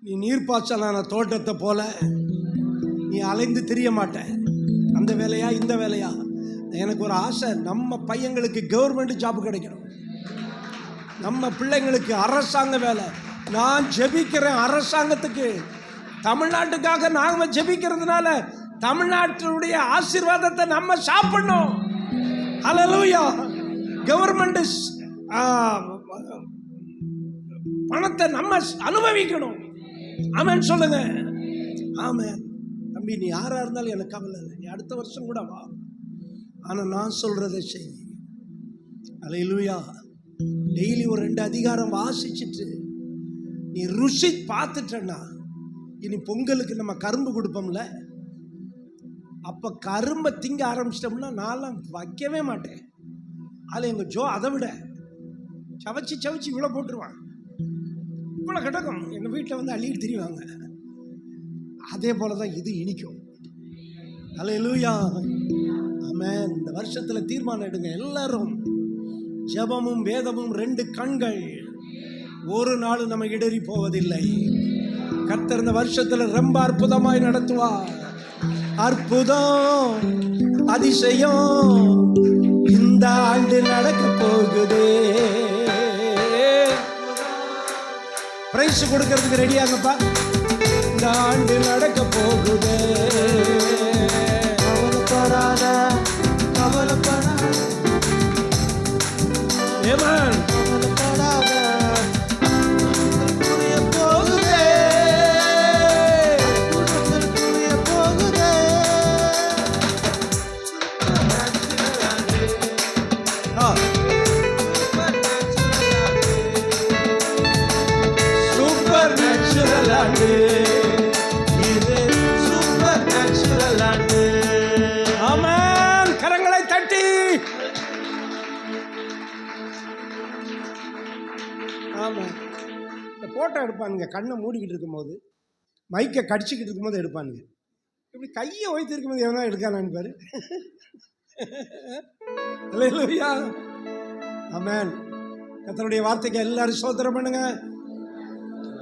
நீ நீர்ப்பாய்ச்சலான தோட்டத்தை போல நீ அலைந்து திரிய மாட்ட. அந்த வேலையா இந்த வேலையா? எனக்கு ஒரு ஆசை, நம்ம பையங்களுக்கு கவர்மெண்ட் ஜாப் கிடைக்கணும், நம்ம பிள்ளைங்களுக்கு அரசாங்க வேலை. நான் ஜெபிக்கிறேன் அரசாங்கத்துக்கு, தமிழ்நாட்டுக்காக நாம ஜெபிக்கிறதுனால தமிழ்நாட்டுடைய ஆசீர்வாதத்தை நம்ம சாப்பிடணும். ஹல்லேலூயா. கவர்மெண்ட் பணத்தை நம்ம அனுபவிக்கணும். ஆமென் சொல்லுங்க. ஆமென். தம்பி, நீ யாரா இருந்தாலும் எனக்கு கவலை இல்லை, நீ அடுத்த வருஷம் கூட வா, ஆனா நான் சொல்றதை செய். அல்லேலூயா. டெய்லி ஒரு 2 அதிகாரம் வாசிச்சுட்டு நீ ருசி பார்த்துட்டா, இனி பொங்கலுக்கு நம்ம கரும்பு கொடுப்போம்ல, அப்ப கரும்பை திங்க ஆரம்பிச்சிட்டோம்னா நான்லாம் வைக்கவே மாட்டேன். அதில் எங்கள் அதை விட சவச்சி இவ்வளோ போட்டுருவான், இவ்வளோ கிடக்கும். எங்கள் வீட்டில் வந்து அள்ளிட்டு திரிவாங்க. அதே போல தான் இது இனிக்கும். அல்லேலூயா. ஆமென். இந்த வருஷத்தில் தீர்மானம் எடுங்க எல்லாரும், ஜெபமும் வேதமும் 2 கண்கள், ஒரு நாள் நம்ம இடறி போவதில்லை. கர்த்தர் இந்த வருஷத்தில் ரொம்ப அற்புதமாய் நடத்துவார். அற்புதம் அதிசயம் இந்த ஆண்டு நடக்க போகுது. பிரைஸ் கொடுக்கறதுக்கு ரெடியாங்கப்பா. இந்த ஆண்டு நடக்க போகுது. கவலைப்படாத, கவலைப்படாத, ஏமன் கவலைப்படாத, புரிய போகுதே, புரிய போகுதே. சூப்பர் நேச்சுரல் ஆண்டு இது, சூப்பர் நேச்சுரல் ஆண்டு. ஆமென். கரங்களை தட்டி ஆமாம். இந்த ஃபோட்டோ எடுப்பானுங்க கண்ணை மூடிக்கிட்டு இருக்கும்போது, மைக்கை கடிச்சிக்கிட்டு இருக்கும்போது எடுப்பானுங்க. இப்படி கையை வைத்து இருக்கும்போது எவனா எடுக்கானான்னு பாரு. அல்லேலூயா. ஆமென். கர்த்தருடைய வார்த்தைக்கு எல்லாரும் ஸ்தோத்திரம் பண்ணுங்க.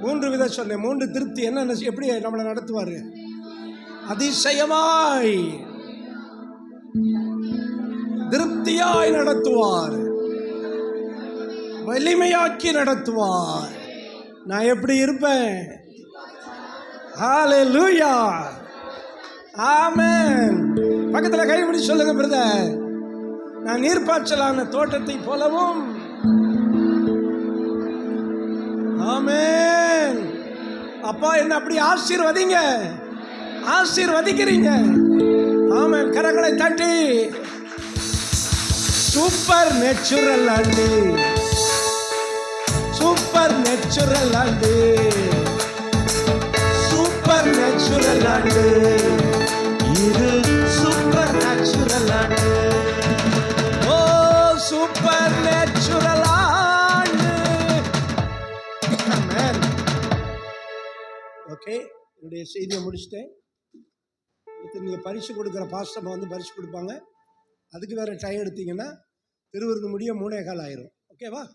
3 விதம் சொன்னேன். 3 திருப்தி. என்ன, எப்படி நம்மளை நடத்துவாரு? அதிசயமாய் திருப்தியாய் நடத்துவார், வலிமையாக்கி நடத்துவார். நான் எப்படி இருப்பேன்? ஹல்லேலூயா. ஆமென். பக்கத்துல கைப்பிடி சொல்லுங்க பிரதர். நான் நீர்ப்பாய்ச்சலான தோட்டத்தை போலவும். ஆமென். அப்பா என்ன அப்படி ஆசீர்வதிங்க, ஆசீர்வதிக்கிறீங்க. ஆமென். கரங்களை தட்டி சூப்பர் நேச்சுரல் ஆண்டு, சூப்பர் நேச்சுரல் ஆண்டு, சூப்பர் நேச்சுரல் நேச்சுரல் ஆண்டு, இது சூப்பர் நேச்சுரல் ஆண்டு. ஓ சூப்பர் நேச்சுரல் ஆண்டு. ஓகே, என்னுடைய செய்தியை முடிச்சிட்டேன். அடுத்து நீங்கள் பரிசு கொடுக்குற பாஸ்டர் வந்து பரிசு கொடுப்பாங்க. அதுக்கு வேறு டைம் எடுத்தீங்கன்னா திருவிருந்து முடிய 3:15 ஆயிரும். ஓகேவா?